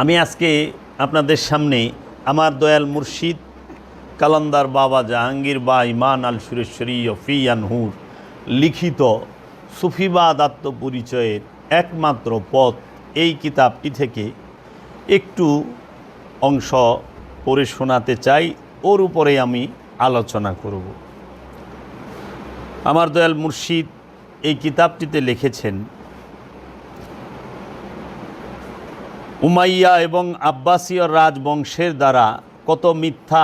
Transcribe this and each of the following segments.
আমি আজকে আপনাদের সামনে আমার দয়াল মুর্শিদ কালান্দার বাবা জাহাঙ্গীর বা ইমান আল সুরেশ্বরী ফি আনহুর লিখিত সুফিবাদ আত্মপরিচয়ের একমাত্র পথ এই কিতাবটি থেকে একটু অংশ পড়ে শোনাতে চাই। ওর উপরে আমি আলোচনা করব। আমার দয়াল মুর্শিদ এই কিতাবটিতে লিখেছেন, উমাইয়া এবং আব্বাসীয় রাজবংশের দ্বারা কত মিথ্যা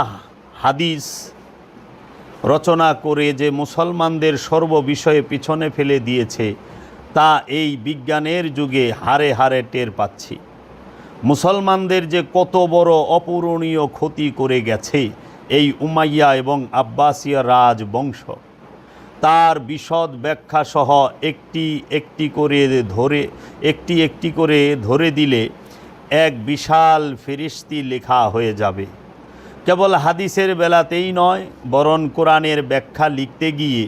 হাদিস রচনা করে যে মুসলমানদের সর্ববিষয়ে পিছনে ফেলে দিয়েছে তা এই বিজ্ঞানের যুগে হারে হারে টের পাচ্ছি। মুসলমানদের যে কত বড় অপূরণীয় ক্ষতি করে গেছে এই উমাইয়া এবং আব্বাসীয় রাজবংশ, তার বিশদ ব্যাখ্যা সহ একটি একটি করে ধরে দিলে এক বিশাল ফেরেশতি লেখা হয়ে যাবে। কেবল হাদিসের বেলাতেই নয়, বরং কোরআনের ব্যাখ্যা লিখতে গিয়ে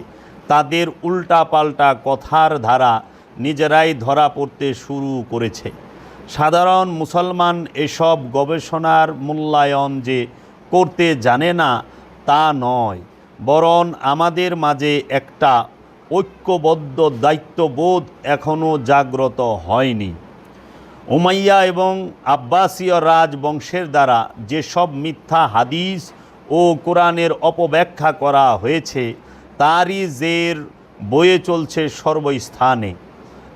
তাদের উল্টাপাল্টা কথার ধারা নিজেরাই ধরা পড়তে শুরু করেছে। সাধারণ মুসলমান এসব গবেষণার মূল্যায়ন যে করতে জানে না তা নয়, বরং আমাদের মাঝে একটা ঐক্যবদ্ধ দায়িত্ববোধ এখনও জাগ্রত হয়নি। উমাইয়া এবং আব্বাসীয় রাজবংশের দ্বারা যেসব মিথ্যা হাদিস ও কোরআনের অপব্যাখ্যা করা হয়েছে তারই জের বয়ে চলছে সর্বস্থানে।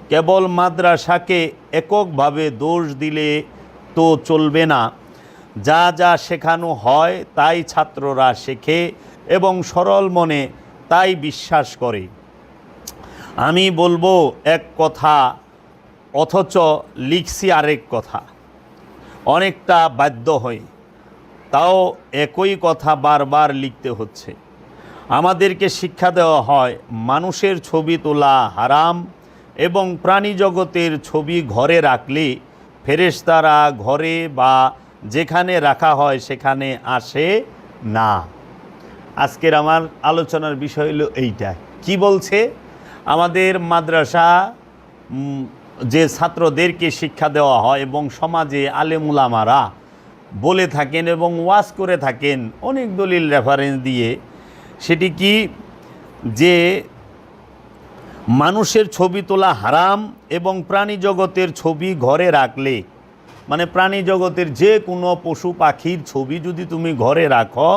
কেবল মাদ্রাসাকে এককভাবে দোষ দিলে তো চলবে না। যা যা শেখানো হয় তাই ছাত্ররা শেখে এবং সরল মনে তাই বিশ্বাস করে। আমি বলবো এক কথা অথচ লিখছি আরেক কথা, অনেকটা বাধ্য হই, তাও একই কথা বারবার লিখতে হচ্ছে। আমাদেরকে শিক্ষা দেওয়া হয় মানুষের ছবি তোলা হারাম এবং প্রাণী জগতের ছবি ঘরে রাখলে ফেরেশতারা ঘরে বা যেখানে রাখা হয় সেখানে আসে না। আজকের আমার আলোচনার বিষয় হলো এইটা। কি বলছে? আমাদের মাদ্রাসা যে ছাত্রদেরকে শিক্ষা দেওয়া হয় এবং সমাজে আলেমুলামারা বলে থাকেন এবং ওয়াজ করে থাকেন অনেক দলিল রেফারেন্স দিয়ে, সেটি কি যে মানুষের ছবি তোলা হারাম এবং প্রাণী জগতের ছবি ঘরে রাখলে, মানে প্রাণী জগতের যে কোনো পশু পাখির ছবি যদি তুমি ঘরে রাখো,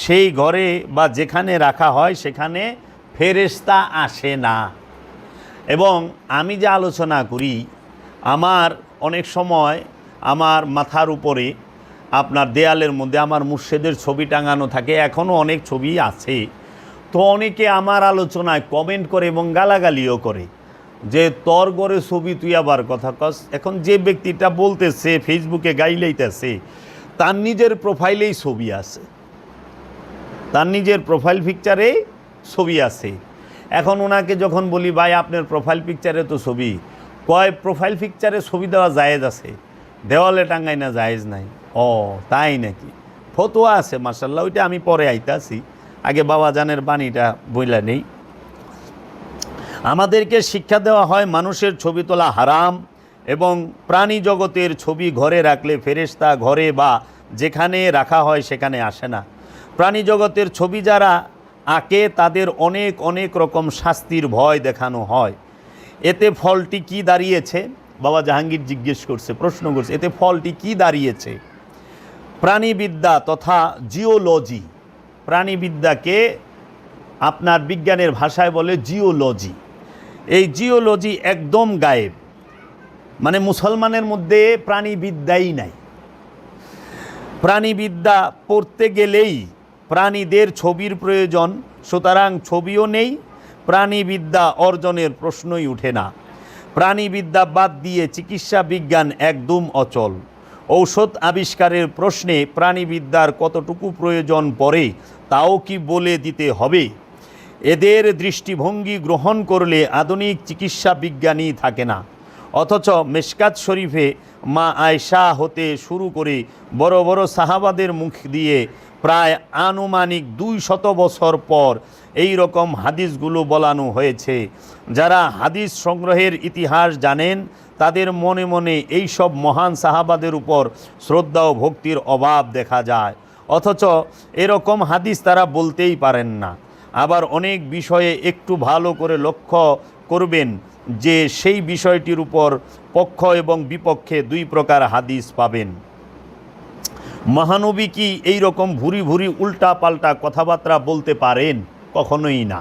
সেই ঘরে বা যেখানে রাখা হয় সেখানে ফেরেশতা আসে না। এবং আমি যে আলোচনা করি, আমার অনেক সময় আমার মাথার উপরে আপনার দেয়ালের মধ্যে আমার মুর্শিদের ছবি টাঙানো থাকে, এখনও অনেক ছবি আছে। তো অনেকে আমার আলোচনায় কমেন্ট করে এবং গালাগালিও করে যে তোর ঘরে ছবি তুই আবার কথা কস। এখন যে ব্যক্তিটা বলতেছে ফেসবুকে গাইলাইতেছে, তার নিজের প্রোফাইলেই ছবি আছে, তার নিজের প্রোফাইল পিকচারেই ছবি আছে। এখন ওনাকে যখন বলি ভাই আপনার প্রোফাইল পিকচারে তো ছবি, কয় প্রোফাইল পিকচারে ছবি দেওয়া জায়েজ আছে, দেওয়ালে টাঙ্গাই না জায়েজ নাই। ও তাই নাকি? ফতোয়া আছে মাশাআল্লাহ, ওইটা আমি পরে আইতাছি, আগে বাবাজানের বাণীটা বইলা নেই। আমাদেরকে শিক্ষা দেওয়া হয় মানুষের ছবি তোলা হারাম এবং প্রাণী জগতের ছবি ঘরে রাখলে ফেরেশতা ঘরে বা যেখানে রাখা হয় সেখানে আসে না। প্রাণী জগতের ছবি যারা আঁকে তাদের অনেক অনেক রকম শাস্তির ভয় দেখানো হয়। এতে ফলটি কি দাঁড়িয়েছে? বাবা জাহাঙ্গীর জিজ্ঞেস করছে, প্রশ্ন করছে, এতে ফলটি কি দাঁড়িয়েছে? প্রাণীবিদ্যা তথা জিওলজি, প্রাণীবিদ্যাকে আপনার বিজ্ঞানের ভাষায় বলে জিওলজি। এই জিওলজি একদম গায়েব, মানে মুসলমানের মধ্যে প্রাণীবিদ্যাই নাই। প্রাণীবিদ্যা পড়তে গেলেই প্রাণীদের ছবির প্রয়োজন, সুতরাং ছবিও নেই, প্রাণীবিদ্যা অর্জনের প্রশ্নই উঠে না। প্রাণীবিদ্যা বাদ দিয়ে চিকিৎসা বিজ্ঞান একদম অচল। ঔষধ আবিষ্কারের প্রশ্নে প্রাণীবিদ্যার কতটুকু প্রয়োজন পড়ে তাও কি বলে দিতে হবে? এদের দৃষ্টিভঙ্গি গ্রহণ করলে আধুনিক চিকিৎসা বিজ্ঞানই থাকে না। অথচ মেশকাত শরীফে মা আয়েশা হতে শুরু করে বড় বড় সাহাবাদের মুখ দিয়ে প্রায় আনুমানিক 200 বছর পর এই রকম হাদিসগুলো বলানো হয়েছে। যারা হাদিস সংগ্রহের ইতিহাস জানেন তাদের মনে মনে এই সব মহান সাহাবাদের উপর শ্রদ্ধা ও ভক্তির অভাব দেখা যায়, অথচ এরকম হাদিস তারা বলতেই পারেন না। আবার অনেক বিষয়ে একটু ভালো করে লক্ষ্য করবেন যে সেই বিষয়টির উপর পক্ষ এবং বিপক্ষে দুই প্রকার হাদিস পাবেন। মহানবী কি এই রকম ভুরি ভুরি উল্টা পাল্টা কথাবার্তা বলতে পারেন? কখনোই না।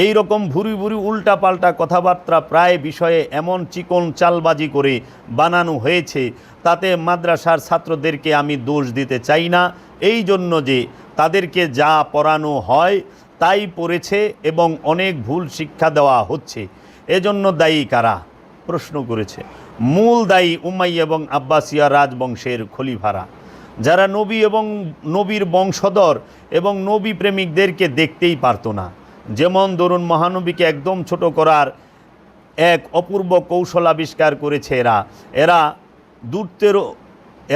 এই রকম ভুরি ভুরি উল্টা পাল্টা কথাবার্তা প্রায় বিষয়ে এমন চিকন চালবাজি করে বানানো হয়েছে, তাতে মাদ্রাসার ছাত্রদেরকে আমি দোষ দিতে চাই না, এই জন্য যে তাদেরকে যা পড়ানো হয় তাই পড়েছে এবং অনেক ভুল শিক্ষা দেওয়া হচ্ছে। এজন্য দায়ী কারা? প্রশ্ন করেছে। মূল দায়ী উমাইয়া এবং আব্বাসিয়া রাজবংশের খলিফারা, যারা নবী এবং নবীর বংশধর এবং নবী প্রেমিকদেরকে দেখতেই পারতো না। যেমন ধরুন, মহানবীকে একদম ছোট করার এক অপূর্ব কৌশল আবিষ্কার করেছে এরা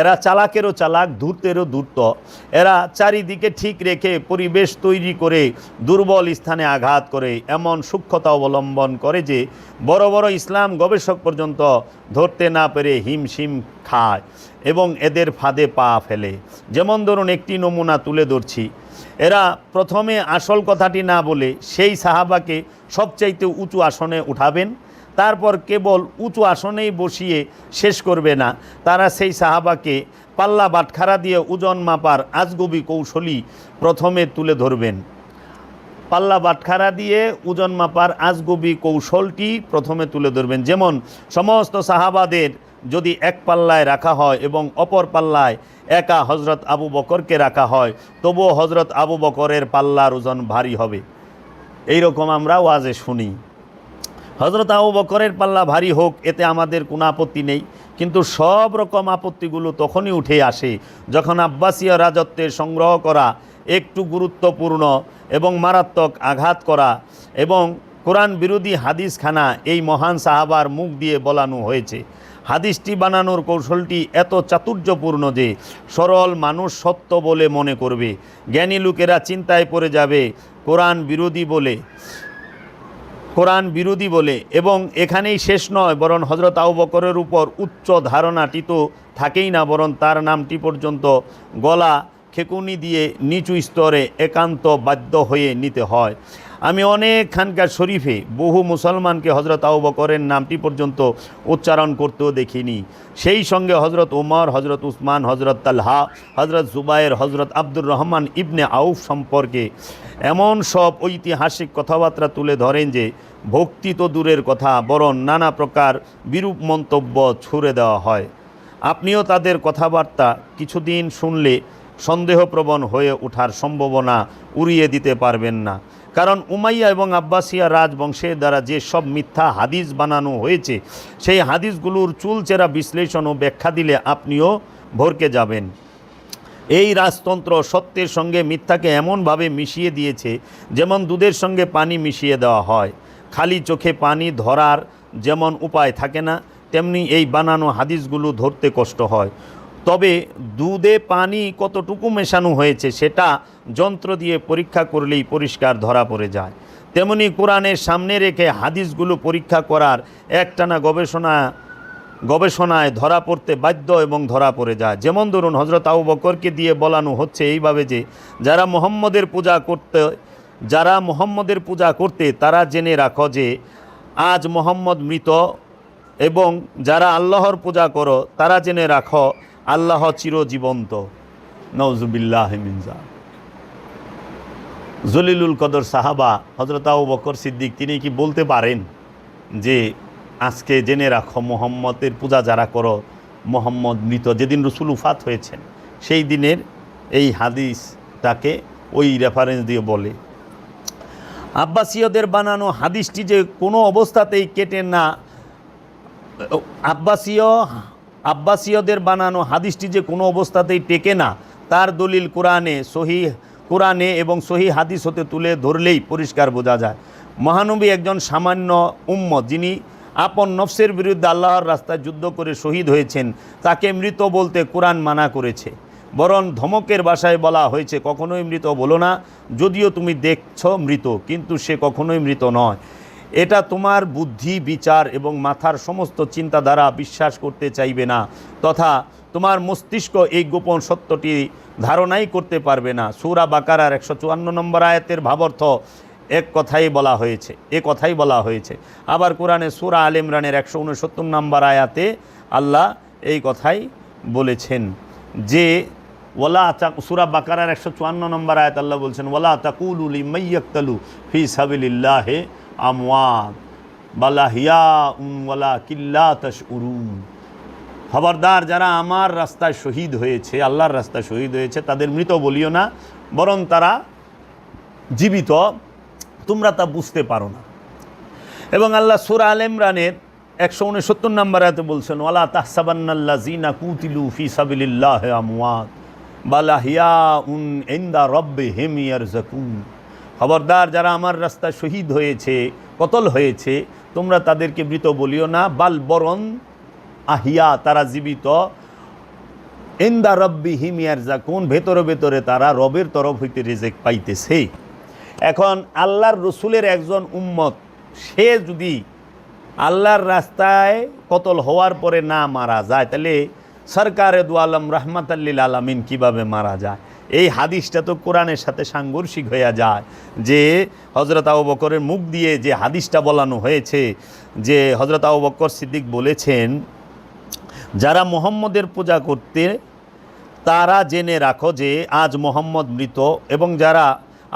এরা চালাকেরও চালাক, ধূর্তেরও ধূর্ত। এরা চারিদিকে ঠিক রেখে পরিবেশ তৈরি করে দুর্বল স্থানে আঘাত করে এমন সূক্ষ্মতা অবলম্বন করে যে বড় বড় ইসলাম গবেষক পর্যন্ত ধরতে না পেরে হিমশিম খায় এবং এদের ফাঁদে পা ফেলে। যেমন ধরুন, একটি নমুনা তুলে ধরছি। এরা প্রথমে আসল কথাটি না বলে সেই সাহাবাকে সবচাইতে উঁচু আসনে উঠাবেন, তারপর কেবল উঁচু আসনেই বসিয়ে শেষ করবে না, তারা সেই সাহাবাকে পাল্লা বাটখারা দিয়ে ওজন মাপার আজগবি কৌশলী প্রথমে তুলে ধরবেন। পাল্লা বাটখারা দিয়ে ওজন মাপার আজগবি কৌশলটি প্রথমে তুলে ধরবেন। যেমন সমস্ত সাহাবাদের যদি এক পাল্লায় রাখা হয় এবং অপর পাল্লায় একা হজরত আবু বকরকে রাখা হয়, তবুও হজরত আবু বকরের পাল্লার ওজন ভারী হবে। এই রকম আমরা ওয়াজে শুনি। হজরত আবু বকরের পাল্লা ভারী হোক, এতে আমাদের কোনো আপত্তি নেই, কিন্তু সব রকম আপত্তিগুলো তখনই উঠে আসে যখন আব্বাসীয় রাজত্বের সংগ্রহ করা একটু গুরুত্বপূর্ণ এবং মারাত্মক আঘাত করা এবং কোরআন বিরোধী হাদিসখানা এই মহান সাহাবার মুখ দিয়ে বলানো হয়েছে। হাদিসটি বানানোর কৌশলটি এত চাতুর্যপূর্ণ যে সরল মানুষ সত্য বলে মনে করবে, জ্ঞানী লোকেরা চিন্তায় পড়ে যাবে কোরআন বিরোধী বলে। এবং এখানেই শেষ নয়, বরং হজরত আবু বকরের উপর উচ্চ ধারণাটি তো থাকেই না, বরং তার নামটি পর্যন্ত গলা খেকুনি দিয়ে নিচু স্তরে একান্ত বাধ্য হয়ে নিতে হয়। আমি অনেক খানকার শরীফে বহু মুসলমানকে হজরত আবু বকরের নামটি পর্যন্ত উচ্চারণ করতেও দেখিনি। সেই সঙ্গে হজরত উমর, হজরত উসমান, হজরত তালহা, হজরত জুবায়ের, হজরত আব্দুর রহমান ইবনে আউফ সম্পর্কে এমন সব ঐতিহাসিক কথাবার্তা তুলে ধরেন যে ভক্তি তো দূরের কথা, বরং নানা প্রকার বিরূপ মন্তব্য ছুড়ে দেওয়া হয়। আপনিও তাদের কথাবার্তা কিছুদিন শুনলে সন্দেহপ্রবণ হয়ে ওঠার সম্ভাবনা উড়িয়ে দিতে পারবেন না। কারণ উমাইয়া এবং আব্বাসিয়া রাজবংশের দ্বারা যে সব মিথ্যা হাদিস বানানো হয়েছে, সেই হাদিসগুলোর চুলচেরা বিশ্লেষণ ও ব্যাখ্যা দিলে আপনিও ভরকে যাবেন। এই রাজতন্ত্র সত্যের সঙ্গে মিথ্যাকে এমনভাবে মিশিয়ে দিয়েছে যেমন দুধের সঙ্গে পানি মিশিয়ে দেওয়া হয়। খালি চোখে পানি ধরার যেমন উপায় থাকে না, তেমনি এই বানানো হাদিসগুলো ধরতে কষ্ট হয়। তবে দুধে পানি কতটুকু মেশানো হয়েছে সেটা যন্ত্র দিয়ে পরীক্ষা করলেই পরিষ্কার ধরা পড়ে যায়। তেমনি কোরআনের সামনে রেখে হাদিসগুলো পরীক্ষা করার একটানা গবেষণায় ধরা পড়তে বাধ্য এবং ধরা পড়ে যায়। যেমন ধরুন, হজরত আবু বকরকে দিয়ে বলানো হচ্ছে এইভাবে যে যারা মোহাম্মদের পূজা করতে তারা জেনে রাখো যে আজ মোহাম্মদ মৃত, এবং যারা আল্লাহর পূজা করো তারা জেনে রাখো আল্লাহ চিরজীবন্ত। নওজুবিল্লাহ মিন যালিক। জলিলুল কদর সাহাবা হজরত আবু বকর সিদ্দিক তিনি কি বলতে পারেন যে আজকে জেনে রাখো মোহাম্মদের পূজা যারা করো মোহাম্মদ মৃত? যেদিন রসুল উফাত হয়েছেন সেই দিনের এই হাদিসটাকে ওই রেফারেন্স দিয়ে বলে। আব্বাসীয়দের বানানো হাদিসটি যে কোনো অবস্থাতেই কেটে না, আব্বাসীয়দের বানানো হাদিসটি যে কোনো অবস্থাতেই টেকে না, তার দলিল কোরআনে এবং সহি হাদিস হতে তুলে ধরলেই পরিষ্কার বোঝা যায়। মহানবী একজন সামান্য উম্মত, যিনি আপন নফসের বিরুদ্ধে আল্লাহর রাস্তায় যুদ্ধ করে শহীদ হয়েছেন, তাকে মৃত বলতে কোরআন মানা করেছে। বরং ধমকের ভাষায় বলা হয়েছে কখনোই মৃত বলো না, যদিও তুমি দেখছ মৃত, কিন্তু সে কখনোই মৃত নয়। এটা তোমার বুদ্ধি, বিচার এবং মাথার সমস্ত চিন্তাধারা বিশ্বাস করতে চাইবে না, তথা তোমার মস্তিষ্ক এই গোপন সত্যটি ধারণাই করতে পারবে না। সূরা বাকারার 154 নম্বর আয়াতের ভাবার্থ এ কথাই বলা হয়েছে। আবার কোরআনে সূরা আলে ইমরানের 169 নম্বর আয়াতে আল্লাহ এই কথাই বলেছেন যে সূরা বাকারার 154 নম্বর আয়াত আল্লাহ বলছেন, ওয়ালা তাকুলু লিমান ইয়াকতালু ফি সাবিলিল্লাহি আমওয়াত বাল আহইয়াউন ওয়ালাকিন লা তাশউরুন। খবরদার, যারা আমার রাস্তায় শহীদ হয়েছে, আল্লাহর রাস্তায় শহীদ হয়েছে, তাদের মৃত বলিও না, বরং তারা জীবিত, তোমরা তা বুঝতে পারো না। এবং আল্লাহ সূরা আলে ইমরানের 169 নম্বর আয়াতে বলছেন, ওয়ালা তাহসাবান্নাল্লাযীনা কুতিলু ফি সাবিলিল্লাহি আমওয়াত বাল আহইয়াউন ইনদা রাব্বিহিম ইয়ারযাকুন। খবরদার, যারা আমার রাস্তায় শহীদ হয়েছে, কতল হয়েছে, তোমরা তাদেরকে মৃত বলিও না, বাল বরং আহিয়া, তারা জীবিত, ইনদা রাব্বিহিম ইয়ারযাকুন, ভেতরে ভেতরে তারা রবের তরফ হইতে রিজিক পাইতেছে। এখন আল্লাহর রসুলের একজন উম্মত, সে যদি আল্লাহর রাস্তায় কতল হওয়ার পরে না মারা যায়, তাহলে সরকারে দু আলম রহমাতাল লিল আলামিন কীভাবে মারা যায়? এই হাদিসটা তো কোরআনের সাথে সাংঘর্ষিক হয়ে যায়। যে হজরত আবু বকরের মুখ দিয়ে যে হাদিসটা বলানো হয়েছে, যে হজরত আবু বকর সিদ্দিক বলেছেন, যারা মুহাম্মদের পূজা করতে, তারা জেনে রাখো যে আজ মুহাম্মদ মৃত, এবং যারা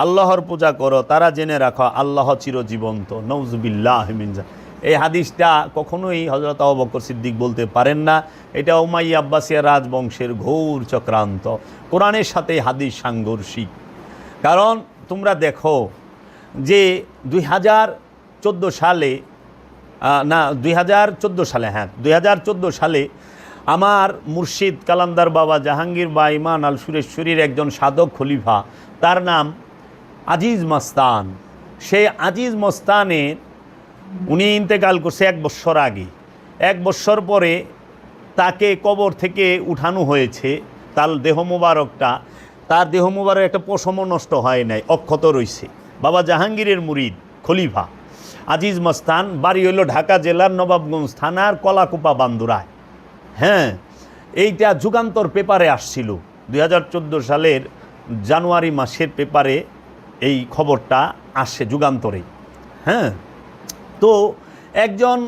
আল্লাহর পূজা করো তারা জেনে রাখো আল্লাহ চিরজীবন্ত। নউজুবিল্লাহ মিন যালিক। এই হাদিসটা কখনোই হযরত আবু বকর সিদ্দিক বলতে পারেন না। এটা উমাইয়া আব্বাসিয়া রাজবংশের ঘোর চক্রান্ত। কোরআনের সাথে হাদিস সাংঘর্ষিক। কারণ তোমরা দেখো যে 2014 সালে, না 2014 সালে, হ্যাঁ 2014 সালে আমার মুর্শিদ কালান্দার বাবা জাহাঙ্গীর বা ইমান আল সুরেশ্বরীর একজন সাধক খলিফা, তার নাম আজিজ মস্তান। সেই আজিজ মস্তানের উনি ইন্তেকাল করছে 1 বছর আগে। 1 বছর পরে তাকে কবর থেকে উঠানো হয়েছে। তার দেহ মুবারক একটা পশমও নষ্ট হয় নাই, অক্ষত রয়েছে। বাবা জাহাঙ্গীরের মুরিদ খলিফা আজিজ মস্তান, বাড়ি হইল ঢাকা জেলার নবাবগঞ্জ থানার কলাকুপা বান্দুরায়। হ্যাঁ, এইটা যুগান্তর পেপারে আসছিল 2014 সালের জানুয়ারি মাসের পেপারে এই খবরটা আসে যুগান্তরে। হ্যাঁ, তো একজন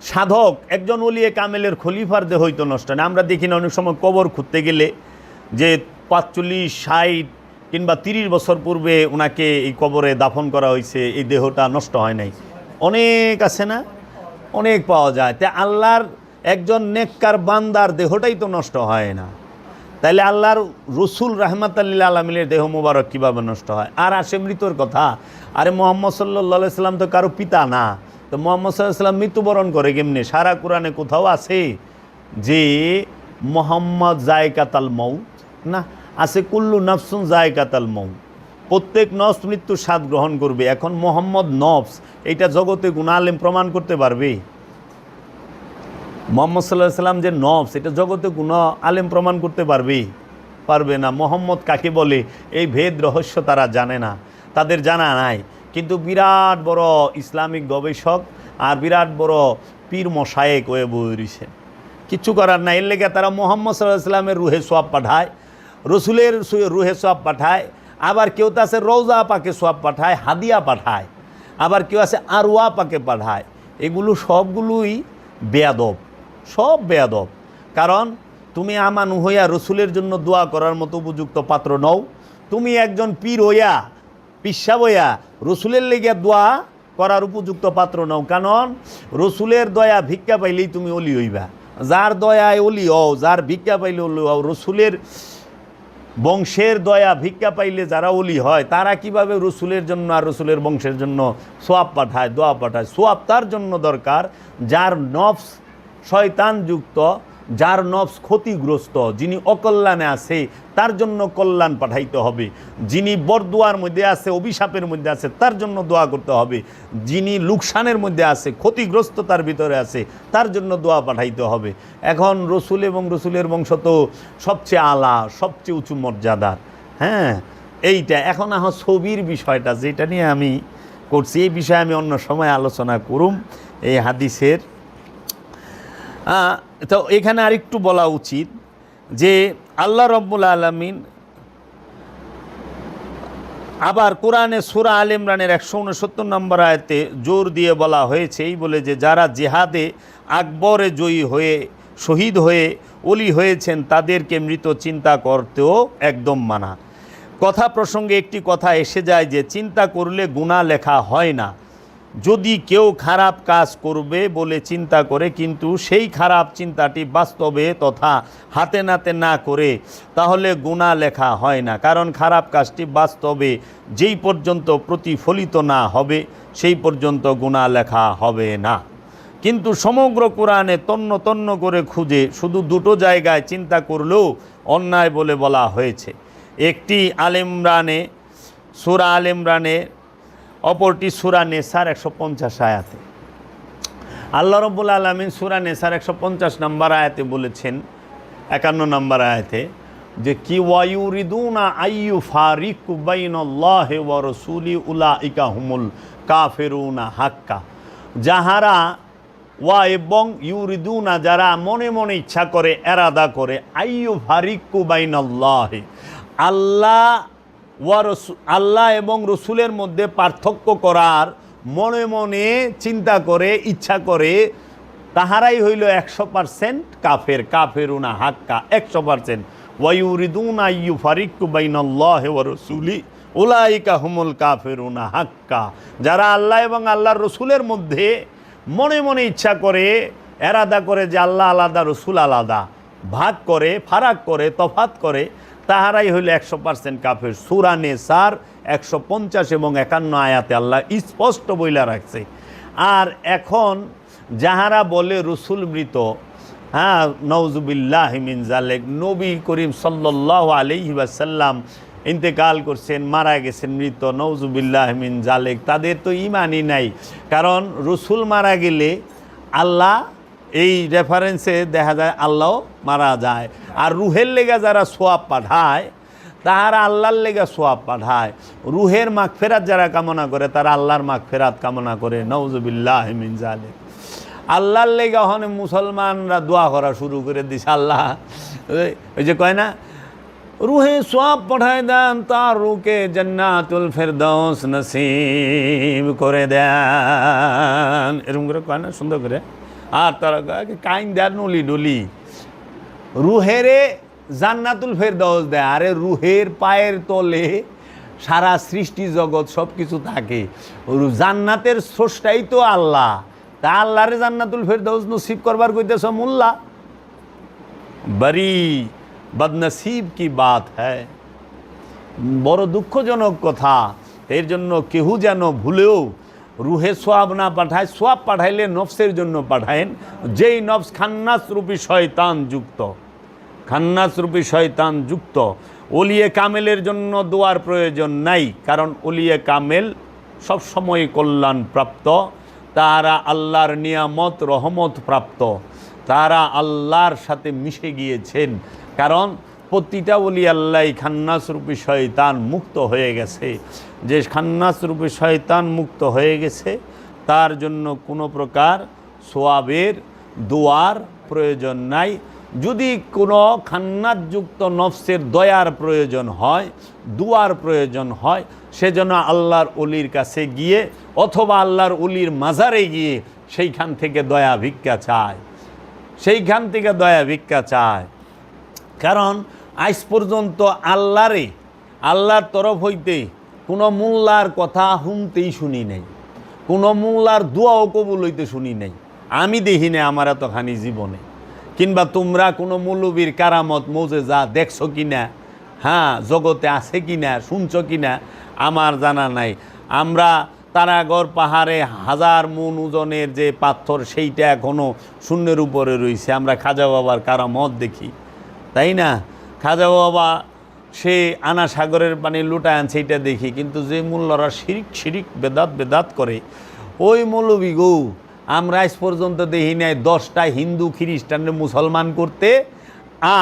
সাধক, একজন ওলিয়ে কামেলের খলিফার দেহ হইতো নষ্ট না। আমরা দেখি না অনেক সময় কবর খুঁজতে গেলে যে 45, 60 কিংবা 30 বছর পূর্বে ওনাকে এই কবরে দাফন করা হয়েছে, এই দেহটা নষ্ট হয় নাই। অনেক আছে না, অনেক পাওয়া যায়। তাই আল্লাহর একজন নেককার বান্দার দেহটাই তো নষ্ট হয় না, তাইলে আল্লাহর রসুল রাহমাতাল লিল আলামিনের দেহ মুবারক কীভাবে নষ্ট হয়? আর আসে মৃত্যুর কথা। আরে মুহাম্মদ সাল্লাল্লাহু আলাইহি সাল্লাম তো কারো পিতা না, তো মুহাম্মদ সাল্লাল্লাহু আলাইহি সাল্লাম মৃত্যুবরণ করে কেমনে? সারা কোরআনে কোথাও আছে যে মুহাম্মদ যায়কাতাল মউত? না, আছে কুল্লু নাফসুন যায়কাতাল মউত, প্রত্যেক নফস মৃত্যুর স্বাদ গ্রহণ করবে। এখন মুহাম্মদ নফস, এইটা জগতে কোন আলেম প্রমাণ করতে পারবে? মুহাম্মদ সাল্লাল্লাহু আলাইহি সাল্লাম যে নফস, এটা জগতে কোনো আলেম প্রমাণ করতে পারবে না। মুহাম্মদ কাকে বলে এই ভেদ রহস্য তারা জানে না, তাদের জানা নাই। কিন্তু বিরাট বড় ইসলামিক গবেষক আর বিরাট বড় পীর মশায়েক হয়ে বয়ে রয়েছেন, কিচ্ছু করার নাই। এর লেগে তারা মুহাম্মদ সাল্লাল্লাহু আলাইহি সাল্লামের রুহে সোয়াব পাঠায়, রসুলের রুহে সোয়াব পাঠায়। আবার কেউ তো আছে রওজা পাকে সোয়াব পাঠায়, হাদিয়া পাঠায়। আবার কেউ আছে আরওয়া পাকে পাঠায়। এগুলো সবগুলোই বেয়াদব, সব বেয়াদব। কারণ তুমি আমানু হইয়া রসুলের জন্য দোয়া করার মতো উপযুক্ত পাত্র নও। তুমি একজন পীর হইয়া, পিসাব হইয়া রসুলের লেগে দোয়া করার উপযুক্ত পাত্র নও। কারণ রসুলের দয়া ভিক্ষা পাইলেই তুমি অলি হইবা। যার দয়ায় অলি হও, যার ভিক্ষা পাইলে অলি হও, রসুলের বংশের দয়া ভিক্ষা পাইলে যারা অলি হয়, তারা কিভাবে রসুলের জন্য আর রসুলের বংশের জন্য সোয়াব পাঠায়, দোয়া পাঠায়? সোয়াব তার জন্য দরকার যার নফস শয়তানযুক্ত, যার নফস ক্ষতিগ্রস্ত, যিনি অকল্যাণে আছে তার জন্য কল্যাণ পাঠাইতে হবে, যিনি বরদোয়ার মধ্যে আছে, অভিশাপের মধ্যে আছে তার জন্য দোয়া করতে হবে, যিনি লোকসানের মধ্যে আছে, ক্ষতিগ্রস্ততার ভিতরে আছে তার জন্য দোয়া পাঠাইতে হবে। এখন রসুল এবং রসুলের বংশ তো সবচেয়ে আলা, সবচেয়ে উঁচু মর্যাদার। হ্যাঁ, এইটা এখন ছবির বিষয়টা যেটা নিয়ে আমি করছি, এই বিষয়ে আমি অন্য সময় আলোচনা করুম এই হাদিসের। তো এখানে আরেকটু বলা উচিত যে আল্লাহ রব্বুল আলামিন আবার কোরআনে সূরা আলে ইমরানের 169 নম্বর আয়াতে জোর দিয়ে বলা হয়েছে এই বলে যে যারা জিহাদে আকবরে জয়ী হয়ে শহীদ হয়ে ওলি হয়েছেন তাদেরকে মৃত চিন্তা করতেও একদম মানা। কথা প্রসঙ্গে একটি কথা এসে যায় যে চিন্তা করলে গুনাহ লেখা হয় না। যদি কেউ খারাপ কাজ করবে বলে চিন্তা করে কিন্তু সেই খারাপ চিন্তাটি বাস্তবে তথা হাতে নাতে না করে তাহলে গুনাহ লেখা হয় না, কারণ খারাপ কাজটি বাস্তবে যেই পর্যন্ত প্রতিফলিত না হবে সেই পর্যন্ত গুনাহ লেখা হবে না। কিন্তু সমগ্র কোরআনে তন্ন তন্ন করে খুঁজে শুধু দুটো জায়গায় চিন্তা করলেও অন্যায় বলে বলা হয়েছে। একটি আলে ইমরানে, সূরা আলে ইমরানে, অপরটি সূরা নেসার 150 আয়াতে। আল্লাহ রাব্বুল আলামিন সূরা নেসার 150 নম্বর আয়াতে বলেছেন, 51 নম্বর আয়াতে যে কি ওয়ায়ুরিদুনা আইয়ু ফারিকু বাইনাল্লাহি ওয়া রাসূলি উলাইকা হুমুল কাফিরুনা হাক্কা। যাহারা ওয়া এবং ইউরিদুনা যারা মনে মনে ইচ্ছা করে, এরাদা করে, আইয়ু ফারিকু বাইনাল্লাহি আল্লাহ আল্লাহ এবং রসুলের মধ্যে পার্থক্য করার মনে মনে চিন্তা করে, ইচ্ছা করে, তাহারাই হইল 100% কাফের, কাফেরুনা হাক্কা 100%। ওয়ায়ুরিদুনা ইউফারিকু বাইনাল্লাহি ওয়া রাসূলি উলাইকা হুমুল কাফেরুনা হাক্কা। যারা আল্লাহ এবং আল্লাহর রসুলের মধ্যে মনে মনে ইচ্ছা করে, এরাদা করে যে আল্লাহ আলাদা রসুল আলাদা, ভাগ করে, ফারাক করে, তফাত করে, তাহারাই হইল 100% কাফের। সূরা নেসার 150 এবং 51 আয়াতে আল্লাহ স্পষ্ট বইলা রাখছে। আর এখন যাহারা বলে রসুল মৃত, হ্যাঁ, নাউজুবিল্লাহি মিন যালিক, নবী করিম সাল্লাল্লাহু আলাইহি ওয়াসাল্লাম ইন্তেকাল করছেন, মারা গেছেন মৃত, নাউজুবিল্লাহি মিন যালিক, তাদের তো ঈমানই নাই। কারণ রসুল মারা গেলে আল্লাহ, এই রেফারেন্সে দেখা যায় আল্লাহ মারা যায়। আর রুহের লেগা যারা সোয়াব পাঠায় তাহারা আল্লাহর লেগা সোয়াব পাঠায়। রুহের মাগফিরাত যারা কামনা করে তারা আল্লাহর মাগফিরাত কামনা করে, নাউজুবিল্লাহি মিন যালিক। আল্লাহর লেগা হনে মুসলমানরা দোয়া করা শুরু করে দিছে, আল্লাহ ওই যে কয় না, রুহে সোয়াব পাঠায় দেন, তার রুকে জান্নাতুল ফেরদৌস নসিব করে দেন, এরকম করে কয় না সুন্দর করে। আর তারা কাইন দেয় নলি ডলি, রুহেরে জান্নাতুল ফেরদৌস দেয়। আরে রুহের পায়ের তলে সারা সৃষ্টি জগৎ সব কিছু থাকে, জান্নাতের স্রষ্টাই তো আল্লাহ, তা আল্লাহরে জান্নাতুল ফেরদৌস নসিব করবার কইতেছ মোল্লা, বড়ি বদনসিব কি বাত হ্যায়। বড় দুঃখজনক কথা। এর জন্য কেউ যেন ভুলেও রুহে সোয়াব না পাঠায়। সোয়াব পাঠাইলে নফসের জন্য পাঠায়েন, যেই নফস খান্নাস রূপী শয়তান যুক্ত, খান্নাস রূপী শয়তান যুক্ত। ওলিয়ে কামেলের জন্য দোয়ার প্রয়োজন নাই, কারণ ওলিয়ে কামেল সবসময় কল্যাণ প্রাপ্ত, তারা আল্লাহর নিয়ামত রহমত প্রাপ্ত, তারা আল্লাহর সাথে মিশে গিয়েছেন। কারণ প্রতিটা ওলি আল্লাহ খান্নাস রূপী শয়তান মুক্ত হয়ে গেছে। যে খান্নাস রূপী শয়তান মুক্ত হয়ে গেছে তার জন্য কোনো প্রকার সোয়াবের দোয়ার প্রয়োজন নাই। যদি কোনো খান্নাসযুক্ত নফসের দয়ার প্রয়োজন হয়, দুয়ার প্রয়োজন হয়, সেজন্য আল্লাহর অলির কাছে গিয়ে অথবা আল্লাহর অলির মাজারে গিয়ে সেইখান থেকে দয়া ভিক্ষা চায়, সেইখান থেকে দয়া ভিক্ষা চায়। কারণ আজ পর্যন্ত আল্লাহর তরফ হইতে কোনো মোল্লার কথা শুনতেই শুনি নাই, কোনো মোল্লার দোয়াও কবুল হইতে শুনি নাই, আমি দেখি না আমার এতখানি জীবনে। কিংবা তোমরা কোনো মৌলবীর কারামত মৌজেজা দেখছো কিনা, হ্যাঁ, জগতে আছে কিনা, শুনছো কিনা আমার জানা নাই। আমরা তারাগড় পাহাড়ে 1000 মণ ওজনের যে পাথর সেইটা এখনও শূন্যের উপরে রয়েছে। আমরা খাজা বাবার কারামত দেখি, তাই না? খাজা বাবা সে আনা সাগরের পানি লুটায় আনছে এইটা দেখি, কিন্তু যে মোল্লারা শিরিক বেদাত করে, ওই মৌলবি গো আমরা আজ পর্যন্ত দেখি নাই 10টা হিন্দু খ্রিস্টানরে মুসলমান করতে,